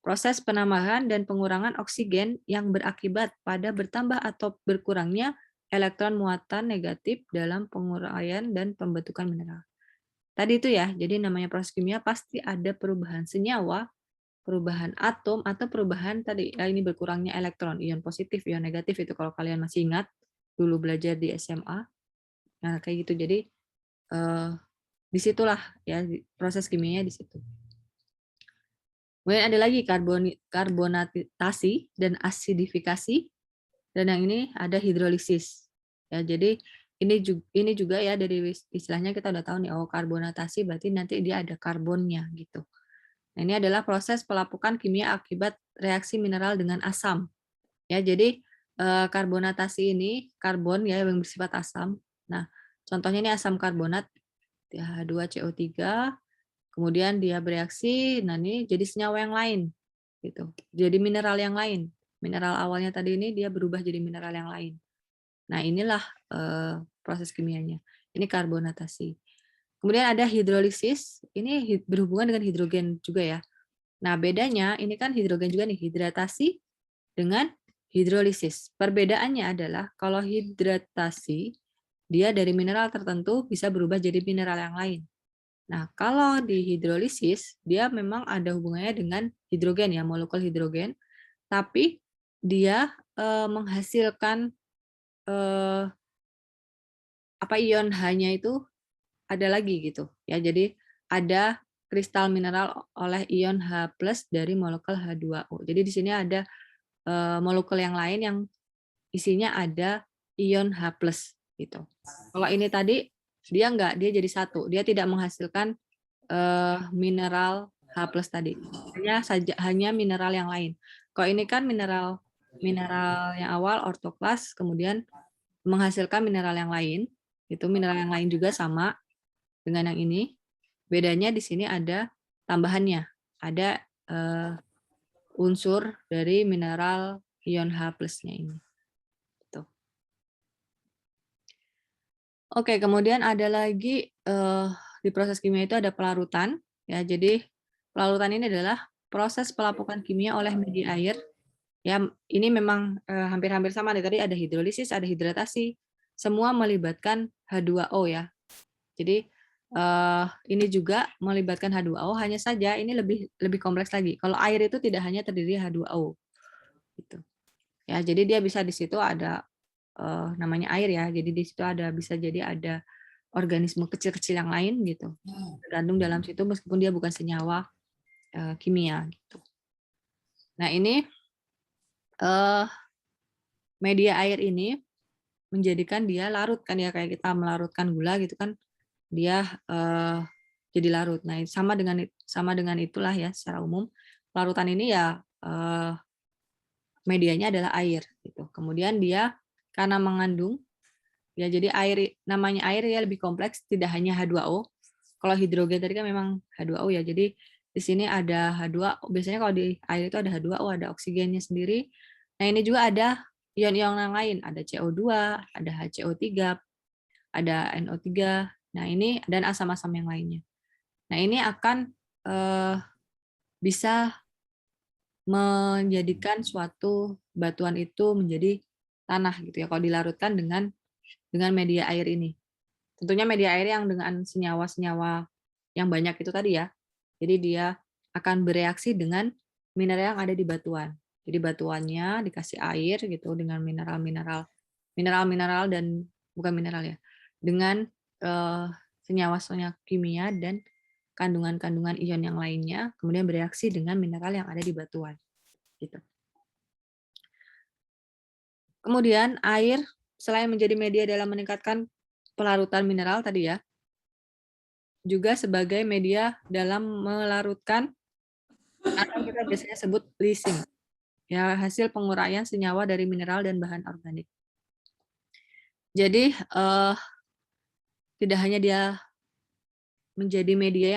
Proses penambahan dan pengurangan oksigen yang berakibat pada bertambah atau berkurangnya elektron muatan negatif dalam penguraian dan pembentukan mineral. Tadi itu ya, jadi namanya proses kimia pasti ada perubahan senyawa, perubahan atom, atau perubahan tadi, ya ini berkurangnya elektron, ion positif, ion negatif, itu kalau kalian masih ingat, dulu belajar di SMA. Nah, kayak gitu. Jadi, disitulah ya proses kimianya di situ. Kemudian ada lagi karbonatasi dan asidifikasi, dan yang ini ada hidrolisis. Ya, jadi ini juga ya dari istilahnya kita udah tahu nih, oh karbonatasi berarti nanti dia ada karbonnya gitu. Nah, ini adalah proses pelapukan kimia akibat reaksi mineral dengan asam. Ya, jadi karbonatasi ini karbon ya yang bersifat asam. Nah, contohnya ini asam karbonat H2CO3, kemudian dia bereaksi, nah ini jadi senyawa yang lain, gitu. Jadi mineral yang lain. Mineral awalnya tadi ini dia berubah jadi mineral yang lain. Nah inilah proses kimianya. Ini karbonatasi. Kemudian ada hidrolisis, ini berhubungan dengan hidrogen juga ya. Nah bedanya ini kan hidrogen juga nih, hidratasi dengan hidrolisis. Perbedaannya adalah kalau hidratasi dia dari mineral tertentu bisa berubah jadi mineral yang lain. Nah, kalau di hidrolisis, dia memang ada hubungannya dengan hidrogen ya, molekul hidrogen, tapi dia menghasilkan ion H-nya itu ada lagi gitu ya. Jadi ada kristal mineral oleh ion H+ dari molekul H2O. Jadi di sini ada molekul yang lain yang isinya ada ion H+ gitu. Kalau ini tadi dia enggak, dia jadi satu. Dia tidak menghasilkan mineral H+ tadi. Hanya mineral yang lain. Kalau ini kan mineral yang awal ortoklas, kemudian menghasilkan mineral yang lain. Itu mineral yang lain juga sama dengan yang ini. Bedanya di sini ada tambahannya. Ada unsur dari mineral ion H+-nya ini. Oke, kemudian ada lagi di proses kimia itu ada pelarutan. Ya, jadi pelarutan ini adalah proses pelapukan kimia oleh media air. Ya, ini memang hampir-hampir sama nih. Tadi ada hidrolisis, ada hidratasi. Semua melibatkan H2O ya. Jadi ini juga melibatkan H2O. Hanya saja ini lebih kompleks lagi. Kalau air itu tidak hanya terdiri H2O. Gitu. Ya, jadi dia bisa di situ ada namanya air ya, jadi di situ bisa jadi ada organisme kecil-kecil yang lain gitu, tergantung dalam situ meskipun dia bukan senyawa kimia gitu. Nah ini media air ini menjadikan dia larut kan ya, kayak kita melarutkan gula gitu kan, dia jadi larut. Nah, sama dengan itulah ya secara umum larutan ini ya medianya adalah air gitu. Kemudian dia karena mengandung ya, jadi air, namanya air ya lebih kompleks, tidak hanya H2O. Kalau hidrogen tadi kan memang H2O ya. Jadi di sini ada H2O. Biasanya kalau di air itu ada H2O, ada oksigennya sendiri. Nah, ini juga ada ion-ion yang lain, ada CO2, ada HCO3, ada NO3. Nah, ini dan asam-asam yang lainnya. Nah, ini akan bisa menjadikan suatu batuan itu menjadi tanah gitu ya kalau dilarutkan dengan media air ini. Tentunya media air yang dengan senyawa-senyawa yang banyak itu tadi ya. Jadi dia akan bereaksi dengan mineral yang ada di batuan. Jadi batuannya dikasih air gitu dengan mineral-mineral dan bukan mineral ya. Dengan senyawa-senyawa kimia dan kandungan-kandungan ion yang lainnya, kemudian bereaksi dengan mineral yang ada di batuan. Gitu. Kemudian air selain menjadi media dalam meningkatkan pelarutan mineral tadi ya, juga sebagai media dalam melarutkan atau kita biasanya sebut leaching, ya hasil penguraian senyawa dari mineral dan bahan organik. Jadi tidak hanya dia menjadi media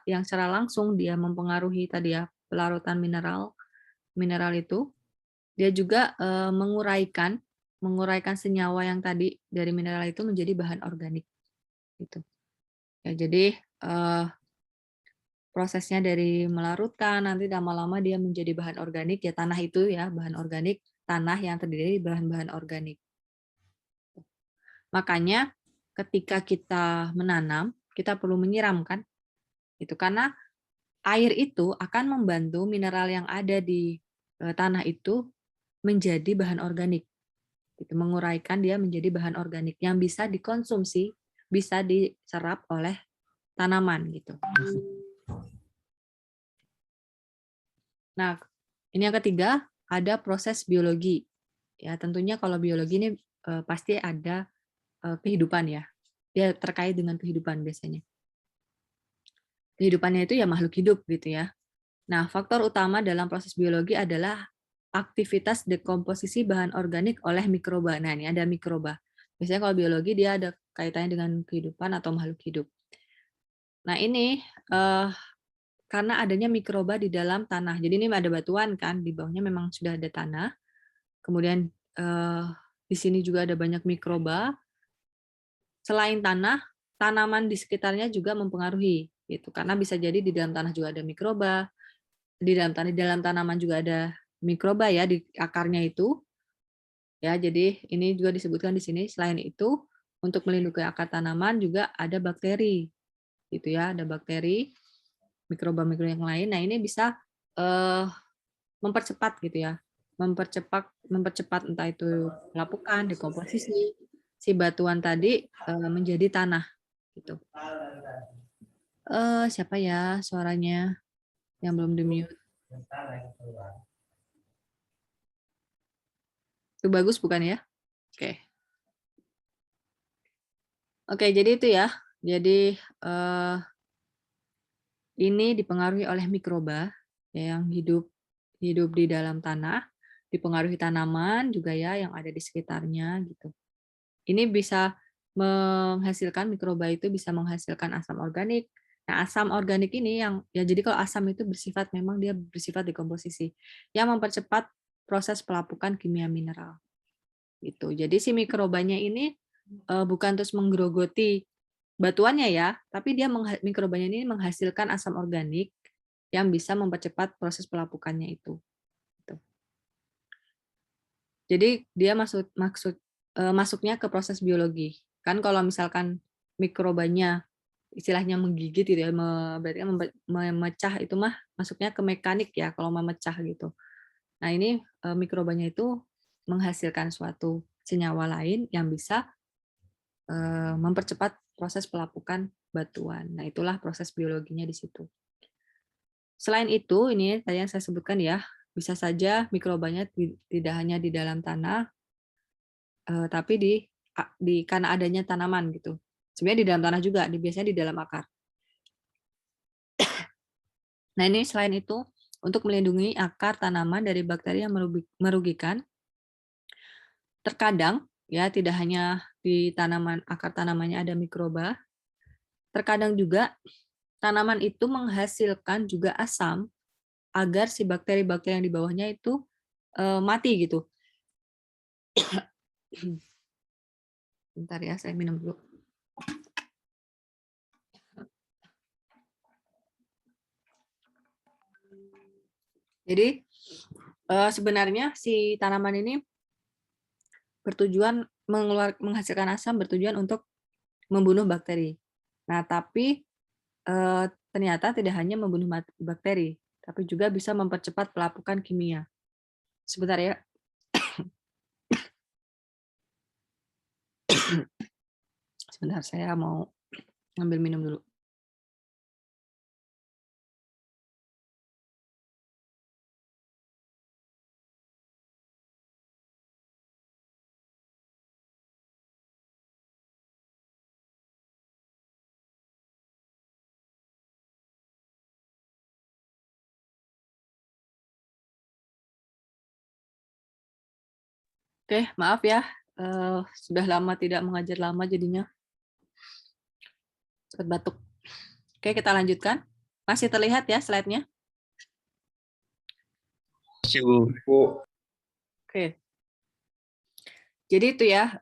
yang secara langsung dia mempengaruhi tadi ya pelarutan mineral itu, dia juga menguraikan senyawa yang tadi dari mineral itu menjadi bahan organik gitu. Ya, jadi prosesnya dari melarutkan nanti lama-lama dia menjadi bahan organik ya, tanah itu ya bahan organik, tanah yang terdiri dari bahan-bahan organik. Makanya ketika kita menanam kita perlu menyiramkan itu karena air itu akan membantu mineral yang ada di tanah itu menjadi bahan organik. Itu menguraikan dia menjadi bahan organik yang bisa dikonsumsi, bisa diserap oleh tanaman gitu. Nah, ini yang ketiga, ada proses biologi. Ya, tentunya kalau biologi ini pasti ada kehidupan ya. Dia terkait dengan kehidupan biasanya. Kehidupannya itu ya makhluk hidup gitu ya. Nah, faktor utama dalam proses biologi adalah aktivitas dekomposisi bahan organik oleh mikroba. Nah, ini ada mikroba. Biasanya kalau biologi dia ada kaitannya dengan kehidupan atau makhluk hidup. Nah, ini karena adanya mikroba di dalam tanah. Jadi ini ada batuan kan, di bawahnya memang sudah ada tanah. Kemudian di sini juga ada banyak mikroba. Selain tanah, tanaman di sekitarnya juga mempengaruhi gitu. Karena bisa jadi di dalam tanah juga ada mikroba, di dalam tanaman juga ada mikroba ya di akarnya itu. Ya, jadi ini juga disebutkan di sini. Selain itu, untuk melindungi akar tanaman juga ada bakteri. Gitu ya, ada bakteri, mikroba-mikroba yang lain. Nah, ini bisa mempercepat gitu ya. Mempercepat entah itu pelapukan, dekomposisi si batuan tadi menjadi tanah gitu. Siapa ya suaranya yang belum di-mute? Itu bagus bukan ya? Oke. Oke, jadi itu ya. Jadi ini dipengaruhi oleh mikroba ya, yang hidup di dalam tanah, dipengaruhi tanaman juga ya yang ada di sekitarnya gitu. Ini bisa menghasilkan mikroba itu bisa menghasilkan asam organik. Nah, asam organik ini yang ya jadi kalau asam itu bersifat memang dia bersifat dekomposisi yang mempercepat proses pelapukan kimia mineral. Gitu. Jadi si mikrobanya ini bukan terus menggerogoti batuannya ya, tapi dia mikrobanya ini menghasilkan asam organik yang bisa mempercepat proses pelapukannya itu. Gitu. Jadi dia masuknya ke proses biologi. Kan kalau misalkan mikrobanya istilahnya menggigit gitu ya, berarti kan memecah itu mah masuknya ke mekanik ya kalau memecah gitu. Nah, ini mikrobanya itu menghasilkan suatu senyawa lain yang bisa mempercepat proses pelapukan batuan. Nah, itulah proses biologinya di situ. Selain itu, ini tadi yang saya sebutkan ya, bisa saja mikrobanya tidak hanya di dalam tanah, tapi di karena adanya tanaman gitu. Sebenarnya di dalam tanah juga, biasanya di dalam akar. Nah, ini selain itu untuk melindungi akar tanaman dari bakteri yang merugikan, terkadang ya tidak hanya di akar tanamannya ada mikroba, terkadang juga tanaman itu menghasilkan juga asam agar si bakteri-bakteri yang di bawahnya itu mati gitu. Bentar ya, saya minum dulu. Jadi sebenarnya si tanaman ini bertujuan menghasilkan asam bertujuan untuk membunuh bakteri. Nah, tapi ternyata tidak hanya membunuh bakteri, tapi juga bisa mempercepat pelapukan kimia. Sebentar ya. Sebentar, saya mau ngambil minum dulu. Oke, maaf ya. Sudah lama tidak mengajar lama jadinya. Cepat batuk. Oke, kita lanjutkan. Masih terlihat ya slide-nya? Masih, Bu. Bu. Oke. Jadi itu ya,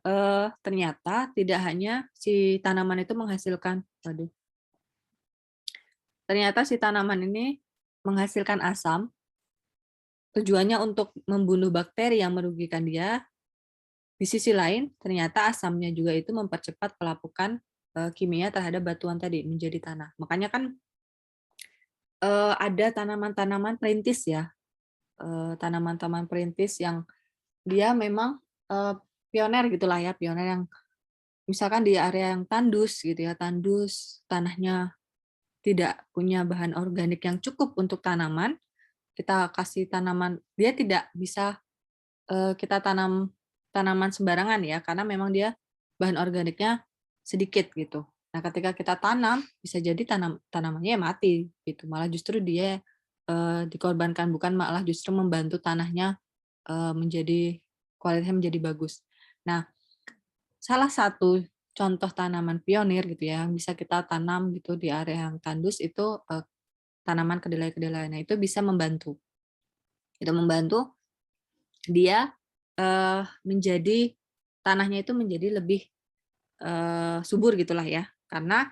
ternyata tidak hanya si tanaman itu menghasilkan, ternyata si tanaman ini menghasilkan asam, tujuannya untuk membunuh bakteri yang merugikan dia. Di sisi lain, ternyata asamnya juga itu mempercepat pelapukan kimia terhadap batuan tadi menjadi tanah. Makanya kan ada tanaman-tanaman perintis ya, tanaman-tanaman perintis yang dia memang pioner gitulah ya, pioner yang misalkan di area yang tandus gitu ya, tandus tanahnya tidak punya bahan organik yang cukup untuk tanaman, kita kasih tanaman, dia tidak bisa kita tanam tanaman sembarangan ya, karena memang dia bahan organiknya sedikit gitu. Nah, ketika kita tanam, bisa jadi tanamannya mati gitu. Malah justru dia dikorbankan, bukan malah justru membantu tanahnya menjadi kualitasnya menjadi bagus. Nah, salah satu contoh tanaman pionir gitu ya, yang bisa kita tanam gitu di area yang tandus itu tanaman kedelai-kedelai. Nah, itu bisa membantu. Itu membantu dia menjadi tanahnya itu menjadi lebih subur gitulah ya. Karena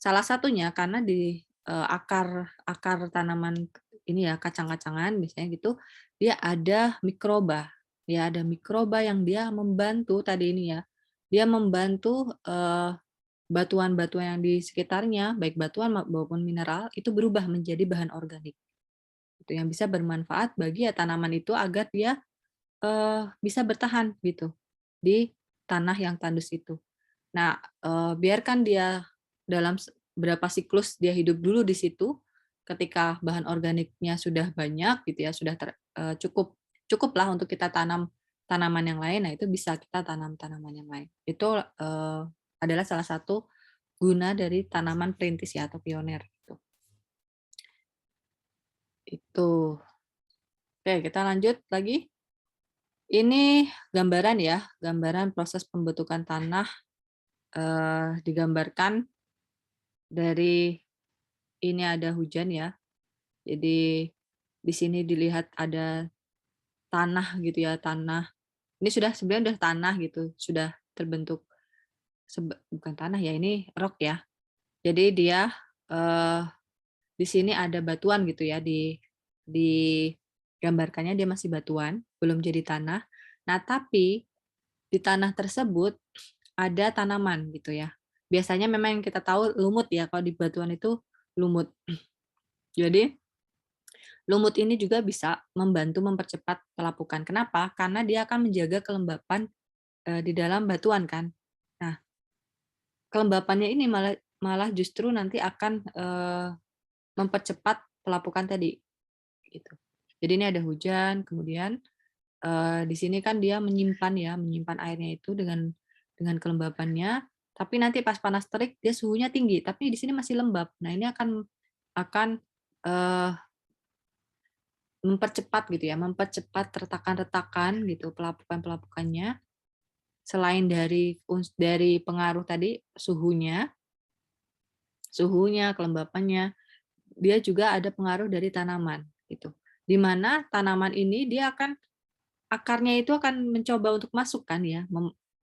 salah satunya karena di akar tanaman ini ya, kacang-kacangan biasanya gitu, dia ada mikroba. Ya, ada mikroba yang dia membantu tadi ini ya. Dia membantu batuan-batuan yang di sekitarnya, baik batuan maupun mineral, itu berubah menjadi bahan organik. Itu yang bisa bermanfaat bagi ya tanaman itu agar dia bisa bertahan gitu di tanah yang tandus itu. Nah, biarkan dia dalam berapa siklus dia hidup dulu di situ. Ketika bahan organiknya sudah banyak gitu ya, sudah cukuplah untuk kita tanam tanaman yang lain. Nah, itu bisa kita tanam tanaman yang lain. Itu adalah salah satu guna dari tanaman perintis ya atau pioner gitu. Itu. Oke, kita lanjut lagi. Ini gambaran ya, gambaran proses pembentukan tanah digambarkan dari ini ada hujan ya. Jadi di sini dilihat ada tanah gitu ya, tanah. Ini sebenarnya udah tanah gitu, sudah terbentuk bukan tanah ya, ini rock ya. Jadi dia di sini ada batuan gitu ya, di gambarkannya dia masih batuan, belum jadi tanah. Nah, tapi di tanah tersebut ada tanaman gitu ya. Biasanya memang yang kita tahu lumut ya, kalau di batuan itu lumut. Jadi lumut ini juga bisa membantu mempercepat pelapukan. Kenapa? Karena dia akan menjaga kelembapan di dalam batuan kan. Nah, kelembapannya ini malah justru nanti akan mempercepat pelapukan tadi. Gitu. Jadi ini ada hujan, kemudian di sini kan dia menyimpan airnya itu dengan dengan kelembabannya, tapi nanti pas panas terik dia suhunya tinggi, tapi di sini masih lembab. Nah, ini akan mempercepat gitu ya, mempercepat retakan-retakan gitu, pelapukan-pelapukannya. Selain dari pengaruh tadi suhunya, kelembapannya, dia juga ada pengaruh dari tanaman gitu. Di mana tanaman ini dia akarnya itu akan mencoba untuk masuk kan ya,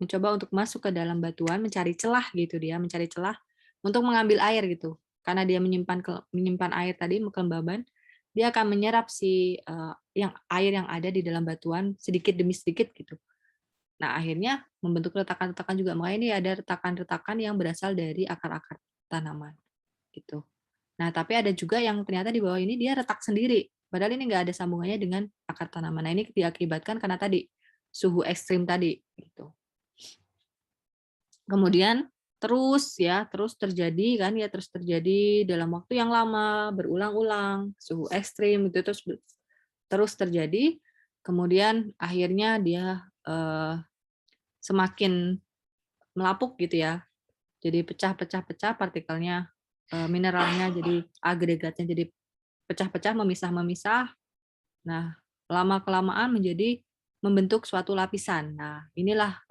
mencoba untuk masuk ke dalam batuan, mencari celah gitu dia, mencari celah untuk mengambil air gitu. Karena dia menyimpan air tadi kelembaban, dia akan menyerap air yang ada di dalam batuan sedikit demi sedikit gitu. Nah, akhirnya membentuk retakan-retakan juga. Makanya ini ada retakan-retakan yang berasal dari akar-akar tanaman gitu. Nah, tapi ada juga yang ternyata di bawah ini dia retak sendiri. Padahal ini nggak ada sambungannya dengan akar tanaman. Nah, ini diakibatkan karena tadi suhu ekstrim tadi gitu. Kemudian terus terjadi kan ya, terus terjadi dalam waktu yang lama, berulang-ulang, suhu ekstrim itu terus terjadi. Kemudian akhirnya dia semakin melapuk gitu ya. Jadi pecah-pecah partikelnya, mineralnya jadi agregatnya jadi pecah-pecah, memisah-memisah. Nah, lama-kelamaan menjadi membentuk suatu lapisan. Nah,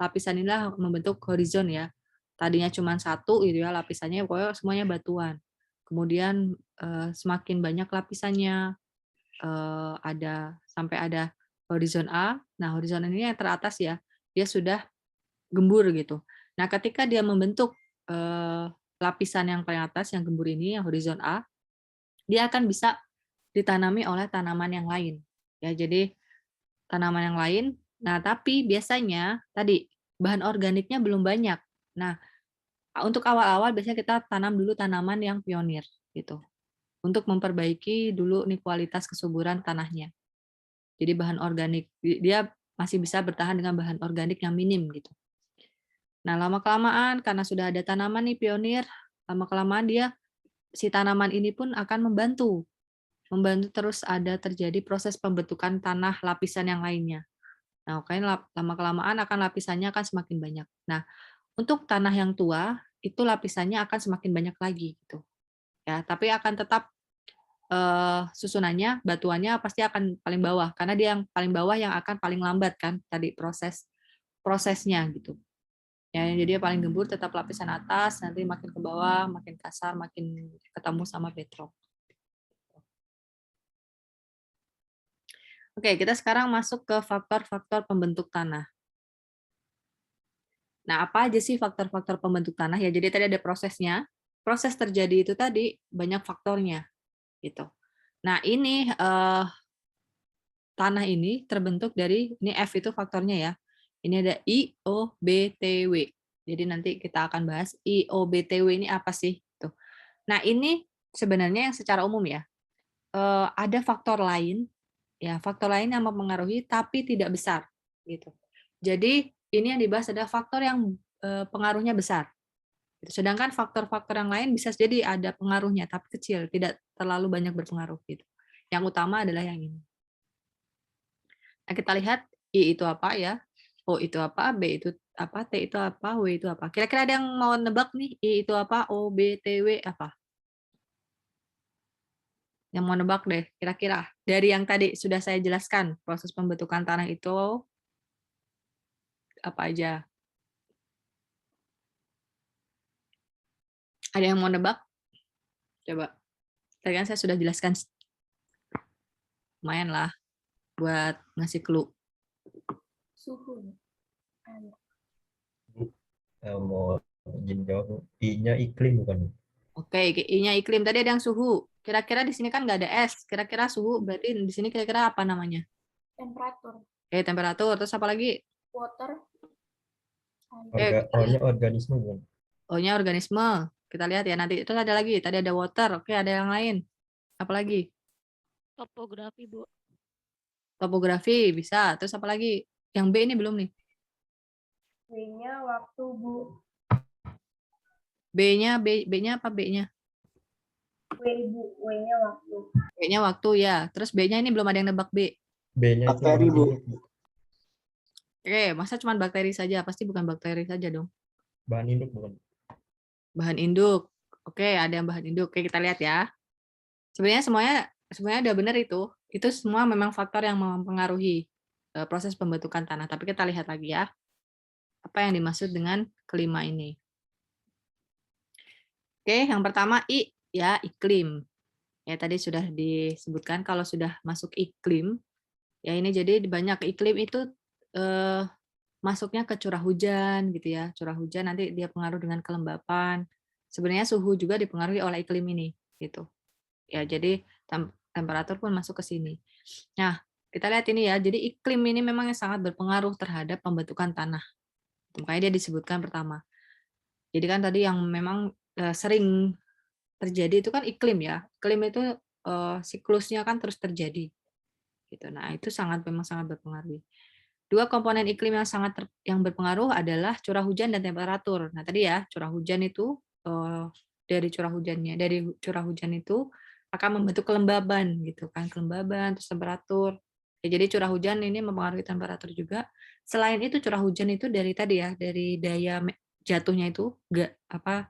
lapisan inilah membentuk horizon ya. Tadinya cuma satu gitu ya lapisannya, pokoknya semuanya batuan. Kemudian semakin banyak lapisannya, sampai ada horizon A. Nah, horizon ini yang teratas ya, dia sudah gembur gitu. Nah, ketika dia membentuk lapisan yang paling atas, yang gembur ini, yang horizon A, dia akan bisa ditanami oleh tanaman yang lain. Ya, jadi tanaman yang lain. Nah, tapi biasanya tadi bahan organiknya belum banyak. Nah, untuk awal-awal biasanya kita tanam dulu tanaman yang pionir gitu. Untuk memperbaiki dulu nih kualitas kesuburan tanahnya. Jadi bahan organik dia masih bisa bertahan dengan bahan organik yang minim gitu. Nah, lama-kelamaan karena sudah ada tanaman nih pionir, lama-kelamaan si tanaman ini pun akan membantu terus terjadi proses pembentukan tanah lapisan yang lainnya. Nah, lama-kelamaan lapisannya akan semakin banyak. Nah, untuk tanah yang tua itu lapisannya akan semakin banyak lagi gitu. Ya, tapi akan tetap susunannya, batuannya pasti akan paling bawah karena dia yang paling bawah yang akan paling lambat kan tadi prosesnya gitu. Ya, jadi dia paling gembur tetap lapisan atas, nanti makin ke bawah, makin kasar, makin ketemu sama bedrock. Oke, kita sekarang masuk ke faktor-faktor pembentuk tanah. Nah, apa aja sih faktor-faktor pembentuk tanah? Ya, jadi tadi ada prosesnya. Proses terjadi itu tadi banyak faktornya, gitu. Nah, ini tanah ini terbentuk dari ini F itu faktornya ya. Ini ada IOBTW. Jadi nanti kita akan bahas IOBTW ini apa sih? Tuh. Nah, ini sebenarnya yang secara umum ya. Ada faktor lain, ya faktor lain yang mempengaruhi tapi tidak besar, gitu. Jadi ini yang dibahas adalah faktor yang pengaruhnya besar. Sedangkan faktor-faktor yang lain bisa jadi ada pengaruhnya tapi kecil, tidak terlalu banyak berpengaruh, gitu. Yang utama adalah yang ini. Nah, kita lihat I itu apa ya, O itu apa, B itu apa, T itu apa, W itu apa. Kira-kira ada yang mau nebak nih, I itu apa, O, B, T, W apa? Yang mau nebak deh, kira-kira. Dari yang tadi sudah saya jelaskan, proses pembentukan tanah itu apa aja. Ada yang mau nebak? Coba. Tadi kan saya sudah jelaskan. Lumayan lah buat ngasih clue. Suhu. Air. Mau izin jawab, I-nya iklim bukan? Oke, I-nya iklim. Tadi ada yang suhu. Kira-kira di sini kan nggak ada es. Kira-kira suhu berarti di sini kira-kira apa namanya? Temperatur. Oke, temperatur. Terus apa lagi? Water. O-nya organisme bukan? O-nya organisme. Kita lihat ya nanti. Itu ada lagi. Tadi ada water. Oke, ada yang lain. Apa lagi? Topografi, Bu. Topografi bisa. Terus apa lagi? Yang B ini belum nih. W-nya waktu, Bu. B-nya apa B-nya? W, Bu. W-nya waktu. B-nya waktu ya. Terus B-nya ini belum ada yang nebak B. B-nya itu Bakteri, Bu. hidup, Bu. Oke, masa cuma bakteri saja? Pasti bukan bakteri saja dong. Bahan induk bukan? Bahan induk. Oke, ada yang bahan induk. Oke, kita lihat ya. Sebenarnya udah benar itu. Itu semua memang faktor yang mempengaruhi proses pembentukan tanah. Tapi kita lihat lagi ya. Apa yang dimaksud dengan kelima ini? Oke, yang pertama I ya, iklim. Ya tadi sudah disebutkan kalau sudah masuk iklim, ya ini jadi banyak iklim itu masuknya ke curah hujan gitu ya. Curah hujan nanti dia pengaruh dengan kelembapan. Sebenarnya suhu juga dipengaruhi oleh iklim ini gitu. Ya, jadi temperatur pun masuk ke sini. Nah, kita lihat ini ya. Jadi iklim ini memang yang sangat berpengaruh terhadap pembentukan tanah. Makanya dia disebutkan pertama. Jadi kan tadi yang memang sering terjadi itu kan iklim ya. Iklim itu siklusnya kan terus terjadi. Gitu. Nah, itu memang sangat berpengaruh. Dua komponen iklim yang yang berpengaruh adalah curah hujan dan temperatur. Nah, tadi ya, curah hujan itu dari curah hujan itu akan membentuk kelembaban gitu kan, kelembaban terus temperatur. Ya, jadi curah hujan ini mempengaruhi temperatur juga. Selain itu curah hujan itu dari tadi ya, dari daya jatuhnya itu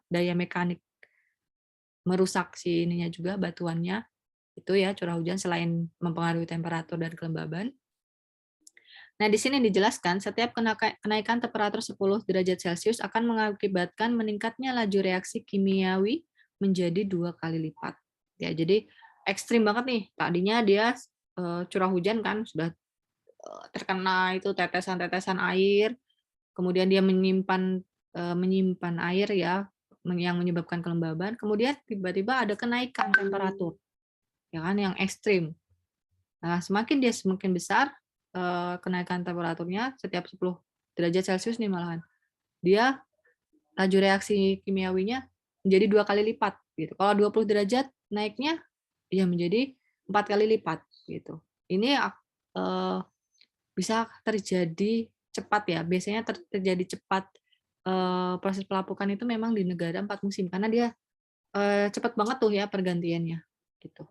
daya mekanik merusak si ininya juga batuannya. Itu ya curah hujan selain mempengaruhi temperatur dan kelembaban. Nah, di sini dijelaskan setiap kenaikan temperatur 10 derajat Celcius akan mengakibatkan meningkatnya laju reaksi kimiawi menjadi 2 kali lipat. Ya, jadi ekstrim banget nih. Tadinya dia curah hujan kan sudah terkena itu tetesan-tetesan air, kemudian dia menyimpan air ya yang menyebabkan kelembaban, kemudian tiba-tiba ada kenaikan temperatur. Ya kan yang ekstrim. Nah, semakin besar kenaikan temperaturnya setiap 10 derajat Celcius nih malahan. Dia laju reaksi kimiawinya menjadi 2 kali lipat gitu. Kalau 20 derajat naiknya ya menjadi 4 kali lipat gitu. Ini bisa terjadi cepat ya. Biasanya terjadi cepat proses pelapukan itu memang di negara 4 musim karena dia cepat banget tuh ya pergantiannya gitu.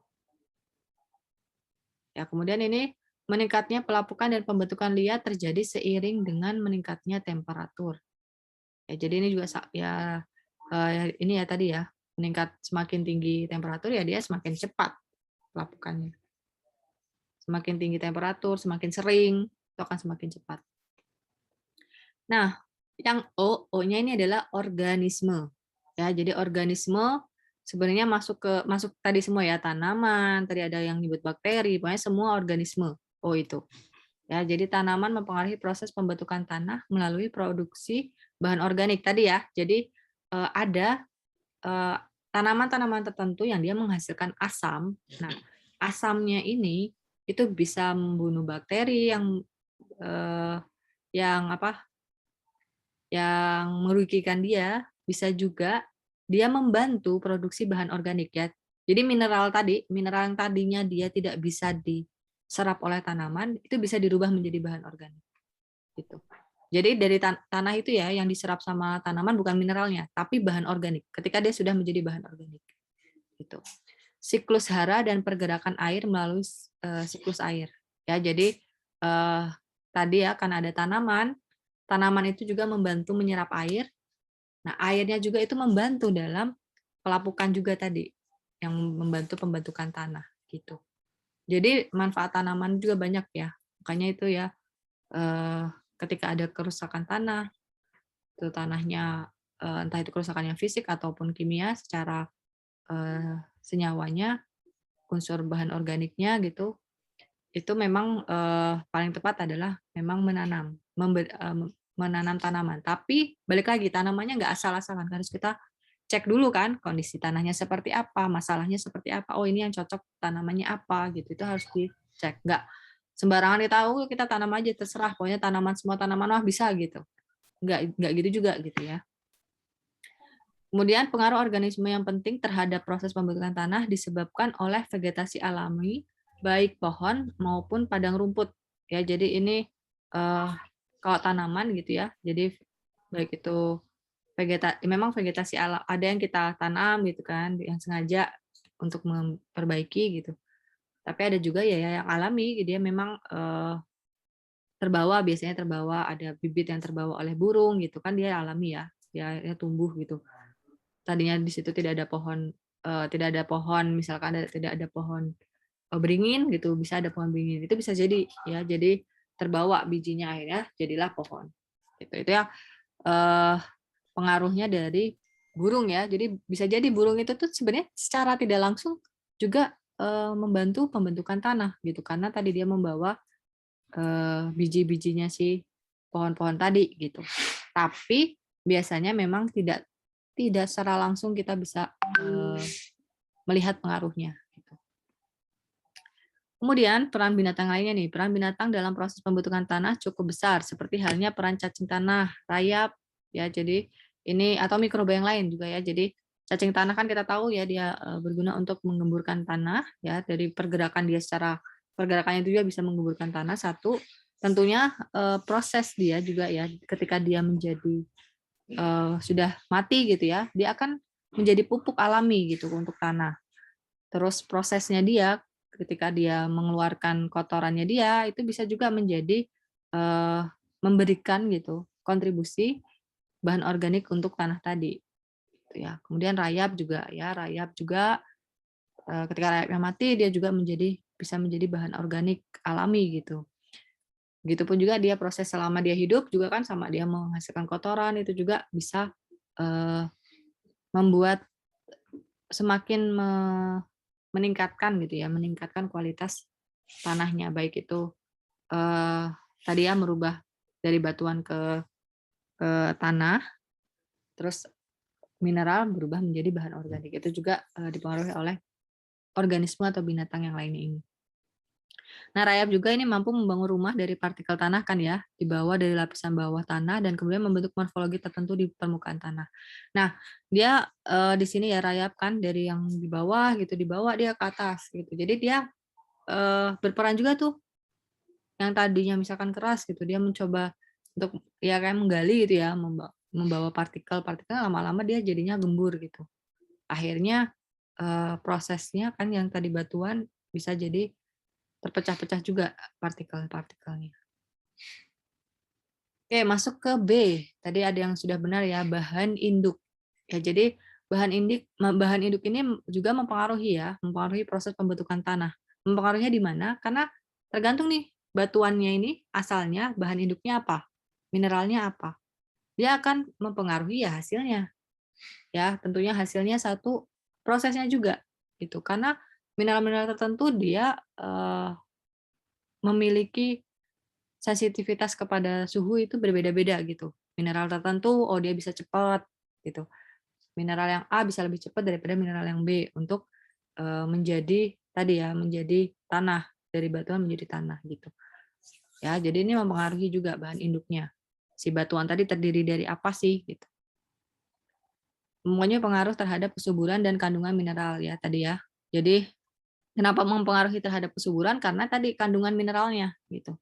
Ya, kemudian ini meningkatnya pelapukan dan pembentukan liat terjadi seiring dengan meningkatnya temperatur. Ya, jadi ini juga ya ini ya tadi ya, meningkat semakin tinggi temperatur ya dia semakin cepat pelapukannya. Semakin tinggi temperatur, semakin sering, itu akan semakin cepat. Nah, yang O-nya ini adalah organisme. Ya, jadi organisme sebenarnya masuk tadi semua ya, tanaman, tadi ada yang nyebut bakteri, pokoknya semua organisme. Oh itu. Ya, jadi tanaman mempengaruhi proses pembentukan tanah melalui produksi bahan organik tadi ya. Jadi ada tanaman-tanaman tertentu yang dia menghasilkan asam. Nah, asamnya ini itu bisa membunuh bakteri yang merugikan dia, bisa juga dia membantu produksi bahan organik ya. Jadi mineral yang tadinya dia tidak bisa diserap oleh tanaman, itu bisa dirubah menjadi bahan organik. Gitu. Jadi dari tanah itu ya yang diserap sama tanaman bukan mineralnya, tapi bahan organik. Ketika dia sudah menjadi bahan organik. Gitu. Siklus hara dan pergerakan air melalui siklus air. Ya, jadi tadi ya kan ada tanaman itu juga membantu menyerap air. Nah, airnya juga itu membantu dalam pelapukan juga tadi, yang membantu pembentukan tanah gitu. Jadi manfaat tanaman juga banyak ya. Makanya itu ya, ketika ada kerusakan tanah, itu tanahnya entah itu kerusakan yang fisik ataupun kimia secara senyawanya, unsur bahan organiknya gitu, itu memang paling tepat adalah memang menanam tanaman. Tapi balik lagi tanamannya nggak asal-asalan, harus kita cek dulu kan kondisi tanahnya seperti apa, masalahnya seperti apa. Oh ini yang cocok tanamannya apa gitu, itu harus dicek. Nggak sembarangan kita tanam aja terserah, pokoknya semua tanaman bisa gitu. Nggak gitu juga gitu ya. Kemudian pengaruh organisme yang penting terhadap proses pembentukan tanah disebabkan oleh vegetasi alami, baik pohon maupun padang rumput. Ya, jadi ini kalau tanaman gitu ya. Jadi baik itu memang vegetasi alam, ada yang kita tanam gitu kan, yang sengaja untuk memperbaiki gitu. Tapi ada juga ya yang alami, dia memang terbawa, biasanya terbawa, ada bibit yang terbawa oleh burung gitu kan, dia alami ya, dia akhirnya tumbuh gitu. Tadinya di situ tidak ada pohon, misalkan tidak ada pohon beringin gitu, bisa ada pohon beringin, itu bisa jadi ya, jadi terbawa bijinya akhirnya jadilah pohon. Itu ya pengaruhnya dari burung ya. Jadi bisa jadi burung itu tuh sebenarnya secara tidak langsung juga membantu pembentukan tanah gitu, karena tadi dia membawa biji-bijinya si pohon-pohon tadi gitu. Tapi biasanya memang tidak secara langsung kita bisa melihat pengaruhnya. Gitu. Kemudian peran binatang lainnya nih, peran binatang dalam proses pembentukan tanah cukup besar, seperti halnya peran cacing tanah, rayap, ya. Jadi ini atau mikroba yang lain juga ya. Jadi cacing tanah kan kita tahu ya dia berguna untuk menggemburkan tanah ya, dari pergerakan dia secara pergerakannya itu juga bisa menggemburkan tanah. Satu, tentunya proses dia juga ya, ketika dia menjadi sudah mati gitu ya, dia akan menjadi pupuk alami gitu untuk tanah. Terus prosesnya dia ketika dia mengeluarkan kotorannya dia itu bisa juga menjadi memberikan gitu kontribusi bahan organik untuk tanah tadi. Gitu ya. Kemudian rayap juga ya, rayap juga ketika rayapnya mati dia juga bisa menjadi bahan organik alami gitu. Begitupun juga dia proses selama dia hidup juga kan sama dia menghasilkan kotoran itu juga bisa membuat semakin meningkatkan gitu ya, meningkatkan kualitas tanahnya, baik itu tadi ya merubah dari batuan ke tanah, terus mineral berubah menjadi bahan organik. Itu juga dipengaruhi oleh organisme atau binatang yang lainnya ini. Nah, rayap juga ini mampu membangun rumah dari partikel tanah kan ya, di bawah dari lapisan bawah tanah dan kemudian membentuk morfologi tertentu di permukaan tanah. Nah, dia di sini ya rayap kan dari yang di bawah gitu dibawa dia ke atas gitu. Jadi dia berperan juga tuh yang tadinya misalkan keras gitu, dia mencoba untuk ya kayak menggali gitu ya, membawa partikel-partikel, lama-lama dia jadinya gembur gitu. Akhirnya prosesnya kan yang tadi batuan bisa jadi terpecah-pecah juga partikel-partikelnya. Oke, masuk ke B. Tadi ada yang sudah benar ya, bahan induk. Ya, jadi bahan induk ini juga mempengaruhi proses pembentukan tanah. Mempengaruhinya di mana? Karena tergantung nih batuannya ini asalnya bahan induknya apa, mineralnya apa. Dia akan mempengaruhi ya hasilnya. Ya, tentunya hasilnya satu, prosesnya juga gitu. Karena mineral-mineral tertentu dia memiliki sensitivitas kepada suhu itu berbeda-beda gitu. Mineral tertentu, oh dia bisa cepat gitu. Mineral yang A bisa lebih cepat daripada mineral yang B untuk menjadi tadi ya, menjadi tanah, dari batuan menjadi tanah gitu. Ya, jadi ini mempengaruhi juga bahan induknya. Si batuan tadi terdiri dari apa sih gitu. Semuanya pengaruh terhadap kesuburan dan kandungan mineral ya tadi ya. Jadi kenapa mempengaruhi terhadap kesuburan? Karena tadi kandungan mineralnya gitu.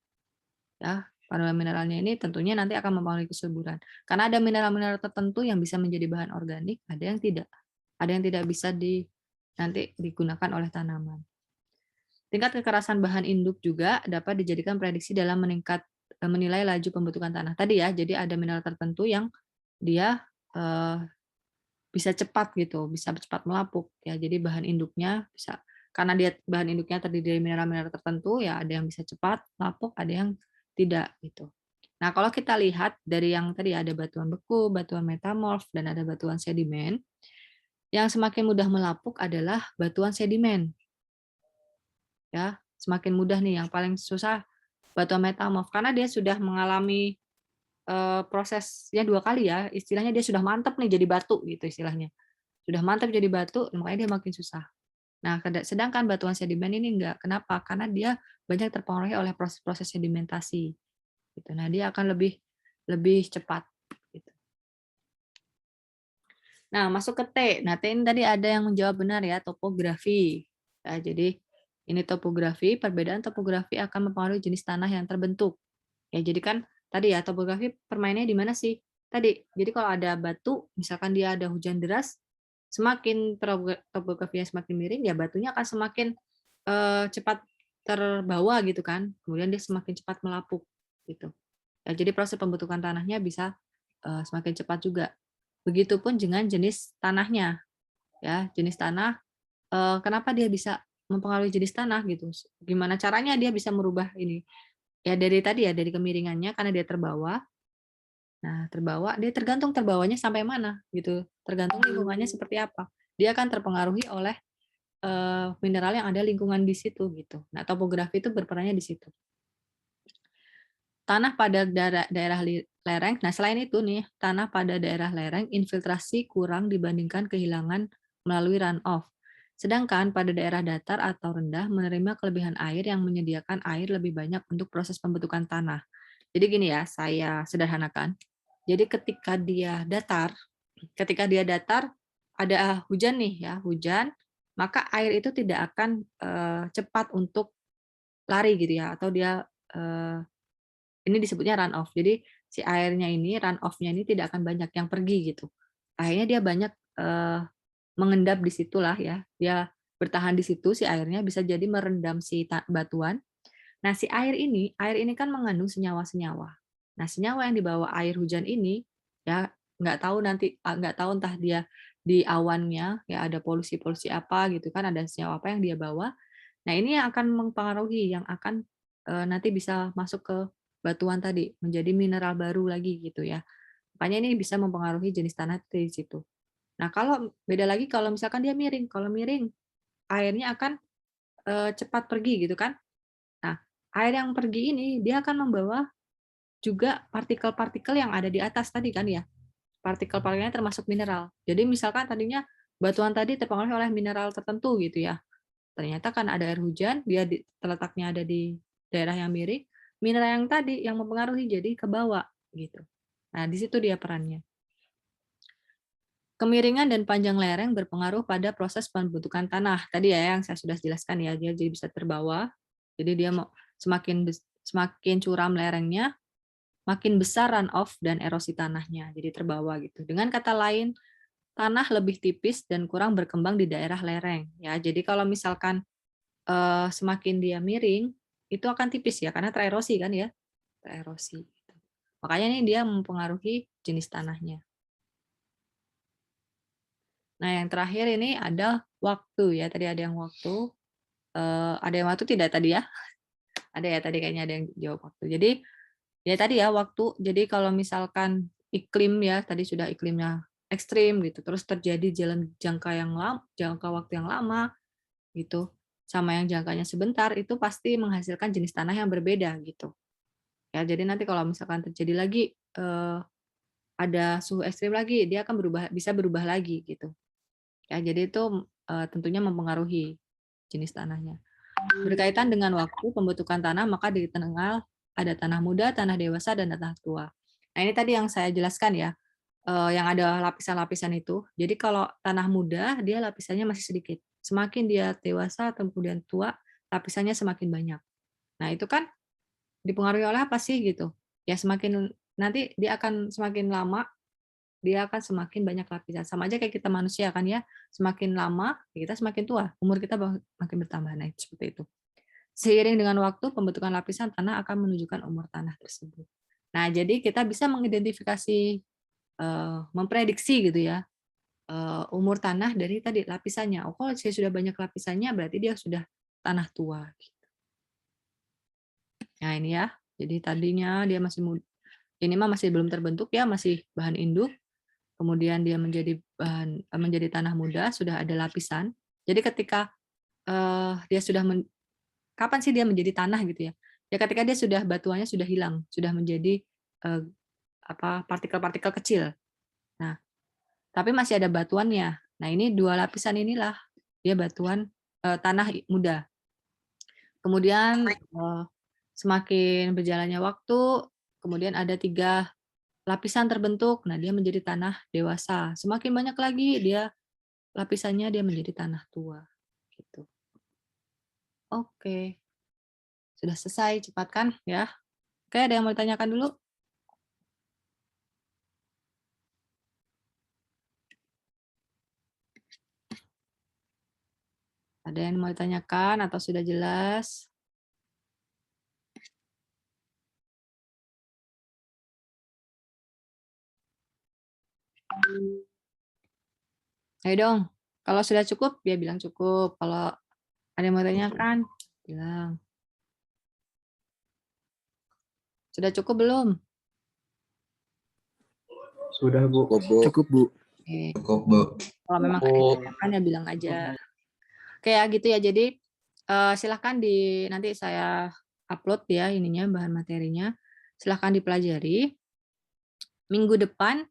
Ya, kandungan mineralnya ini tentunya nanti akan mempengaruhi kesuburan. Karena ada mineral-mineral tertentu yang bisa menjadi bahan organik, ada yang tidak. Ada yang tidak bisa nanti digunakan oleh tanaman. Tingkat kekerasan bahan induk juga dapat dijadikan prediksi dalam menilai laju pembentukan tanah. Tadi ya, jadi ada mineral tertentu yang dia bisa cepat gitu, bisa cepat melapuk ya. Jadi bahan induknya bisa, karena dia bahan induknya terdiri dari mineral-mineral tertentu ya, ada yang bisa cepat melapuk, ada yang tidak gitu. Nah, kalau kita lihat dari yang tadi ada batuan beku, batuan metamorf, dan ada batuan sedimen, yang semakin mudah melapuk adalah batuan sedimen. Ya, semakin mudah nih, yang paling susah batuan metamorf karena dia sudah mengalami prosesnya 2 kali ya, istilahnya dia sudah mantap nih jadi batu gitu istilahnya. Sudah mantap jadi batu, makanya dia makin susah. Nah, sedangkan batuan sedimen ini enggak. Kenapa? Karena dia banyak terpengaruhi oleh proses-proses sedimentasi. Gitu. Nah, dia akan lebih cepat. Gitu. Nah, masuk ke T. Nah, T ini tadi ada yang menjawab benar ya, topografi. Ya, jadi ini topografi, perbedaan topografi akan mempengaruhi jenis tanah yang terbentuk. Ya, jadi kan tadi ya topografi permainnya di mana sih? Tadi. Jadi kalau ada batu, misalkan dia ada hujan deras, semakin topografinya semakin miring, ya batunya akan semakin cepat terbawa gitu kan. Kemudian dia semakin cepat melapuk. gitu. Ya, jadi proses pembentukan tanahnya bisa semakin cepat juga. Begitupun dengan jenis tanahnya, ya jenis tanah. Kenapa dia bisa mempengaruhi jenis tanah gitu? Gimana caranya dia bisa merubah ini? Ya dari tadi ya dari kemiringannya karena dia terbawa. Nah terbawa dia tergantung terbawanya sampai mana gitu. Tergantung lingkungannya seperti apa. Dia akan terpengaruhi oleh mineral yang ada lingkungan di situ gitu. Nah topografi itu berperannya di situ. Tanah pada daerah lereng, nah selain itu nih, tanah pada daerah lereng infiltrasi kurang dibandingkan kehilangan melalui runoff. Sedangkan pada daerah datar atau rendah menerima kelebihan air yang menyediakan air lebih banyak untuk proses pembentukan tanah. Jadi gini ya, saya sederhanakan. Jadi ketika dia datar, ada hujan nih ya, hujan, maka air itu tidak akan cepat untuk lari gitu ya, atau dia ini disebutnya run off. Jadi si airnya ini run off-nya ini tidak akan banyak yang pergi gitu. Akhirnya dia banyak mengendap di situlah ya. Dia bertahan di situ si airnya bisa jadi merendam si batuan. Nah, si air ini kan mengandung senyawa-senyawa. Nah, senyawa yang dibawa air hujan ini ya nggak tahu entah dia di awannya ya ada polusi-polusi apa gitu kan, ada senyawa apa yang dia bawa. Nah, ini yang akan mempengaruhi, yang akan nanti bisa masuk ke batuan tadi, menjadi mineral baru lagi gitu ya. Makanya ini bisa mempengaruhi jenis tanah di situ. Nah, kalau beda lagi kalau misalkan dia miring. Kalau miring, airnya akan cepat pergi gitu kan. Nah, air yang pergi ini dia akan membawa juga partikel-partikel yang ada di atas tadi kan ya. Partikel-partikelnya termasuk mineral. Jadi misalkan tadinya batuan tadi terpengaruh oleh mineral tertentu gitu ya. Ternyata kan ada air hujan, dia terletaknya ada di daerah yang miring, mineral yang tadi yang mempengaruhi jadi ke bawah gitu. Nah, di situ dia perannya. Kemiringan dan panjang lereng berpengaruh pada proses pembentukan tanah. Tadi ya yang saya sudah jelaskan ya, dia jadi bisa terbawa. Jadi dia mau semakin curam lerengnya, makin besar runoff dan erosi tanahnya. Jadi terbawa gitu. Dengan kata lain, tanah lebih tipis dan kurang berkembang di daerah lereng. Ya, jadi kalau misalkan semakin dia miring, itu akan tipis ya, karena tererosi kan ya, tererosi. Makanya ini dia mempengaruhi jenis tanahnya. Nah, yang terakhir ini ada waktu ya, tadi ada yang waktu, ada yang waktu tidak tadi ya? Ada ya tadi kayaknya ada yang jawab waktu. Jadi ya tadi ya waktu, jadi kalau misalkan iklim ya, tadi sudah iklimnya ekstrim gitu, terus terjadi jangka waktu yang lama gitu, sama yang jangkanya sebentar, itu pasti menghasilkan jenis tanah yang berbeda gitu. Ya, jadi nanti kalau misalkan terjadi lagi ada suhu ekstrim lagi, dia akan bisa berubah lagi gitu. Ya, jadi itu tentunya mempengaruhi jenis tanahnya. Berkaitan dengan waktu pembentukan tanah, maka di tengah ada tanah muda, tanah dewasa, dan tanah tua. Nah, ini tadi yang saya jelaskan ya, yang ada lapisan-lapisan itu. Jadi kalau tanah muda, dia lapisannya masih sedikit. Semakin dia dewasa, kemudian tua, lapisannya semakin banyak. Nah, itu kan dipengaruhi oleh apa sih gitu? Ya semakin nanti dia akan semakin lama dia akan semakin banyak lapisan. Sama aja kayak kita manusia kan ya, semakin lama kita semakin tua, umur kita makin bertambah. Nah, seperti itu. Seiring dengan waktu, pembentukan lapisan tanah akan menunjukkan umur tanah tersebut. Nah, jadi kita bisa mengidentifikasi, memprediksi gitu ya, umur tanah dari tadi lapisannya. Oh, kalau saya sudah banyak lapisannya, berarti dia sudah tanah tua. Nah, ini ya. Jadi tadinya dia masih muda. Ini mah masih belum terbentuk ya, masih bahan induk. Kemudian dia menjadi tanah muda, sudah ada lapisan. Jadi ketika dia sudah kapan sih dia menjadi tanah gitu ya? Ya ketika dia sudah batuannya sudah hilang, sudah menjadi partikel-partikel kecil. Nah, tapi masih ada batuannya. Nah, ini dua lapisan inilah dia batuan tanah muda. Kemudian semakin berjalannya waktu, kemudian ada 3 lapisan terbentuk. Nah, dia menjadi tanah dewasa. Semakin banyak lagi dia lapisannya dia menjadi tanah tua. Gitu. Oke. Sudah selesai, cepat kan ya? Oke, ada yang mau ditanyakan dulu? Ada yang mau ditanyakan atau sudah jelas? Ayo dong. Kalau sudah cukup, dia bilang cukup. Kalau ada yang mau tanyakan, bilang. Sudah cukup belum? Sudah, Bu. Cukup, Bu. Oke. Cukup, Bu. Kalau memang ada yang ditanyakan ya bilang aja. Oke ya gitu ya. Jadi silahkan nanti saya upload ya ininya bahan materinya. Silahkan dipelajari. Minggu depan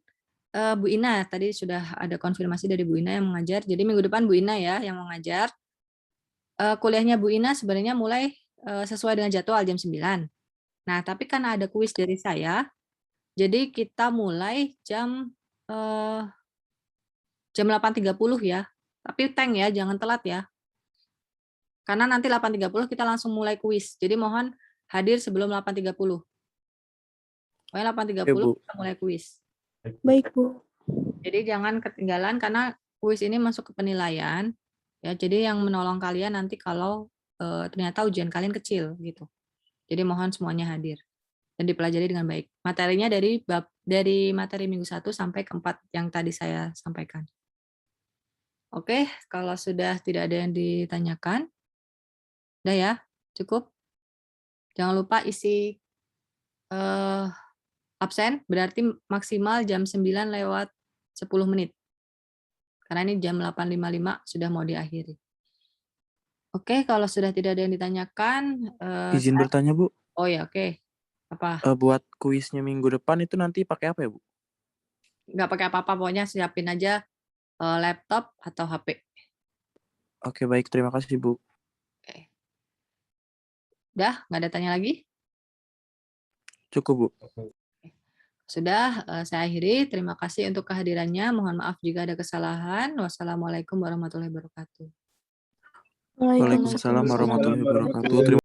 Bu Ina tadi sudah ada konfirmasi dari Bu Ina yang mengajar. Jadi minggu depan Bu Ina ya yang mengajar. Kuliahnya Bu Ina sebenarnya mulai sesuai dengan jadwal jam 9. Nah, tapi karena ada kuis dari saya, jadi kita mulai jam 8.30 ya. Tapi tank ya, jangan telat ya. Karena nanti 8.30 kita langsung mulai kuis. Jadi mohon hadir sebelum 8.30. Pokoknya 8.30 kita mulai kuis. Baik, Bu. Jadi jangan ketinggalan karena kuis ini masuk ke penilaian. Ya, jadi yang menolong kalian nanti kalau ternyata ujian kalian kecil gitu. Jadi mohon semuanya hadir dan dipelajari dengan baik. Materinya dari materi minggu 1 sampai ke 4 yang tadi saya sampaikan. Oke, kalau sudah tidak ada yang ditanyakan, udah ya, cukup. Jangan lupa isi absen, berarti maksimal jam 9 lewat 10 menit. Karena ini jam 8.55 sudah mau diakhiri. Oke, kalau sudah tidak ada yang ditanyakan. Izin bertanya, Bu. Oh ya, oke. Apa? Buat kuisnya minggu depan itu nanti pakai apa ya, Bu? Nggak pakai apa-apa, pokoknya siapin aja laptop atau HP. Oke, baik. Terima kasih, Bu. Oke. Udah, nggak ada tanya lagi? Cukup, Bu. Sudah, saya akhiri. Terima kasih untuk kehadirannya. Mohon maaf jika ada kesalahan. Wassalamualaikum warahmatullahi wabarakatuh. Waalaikumsalam warahmatullahi wabarakatuh. Terima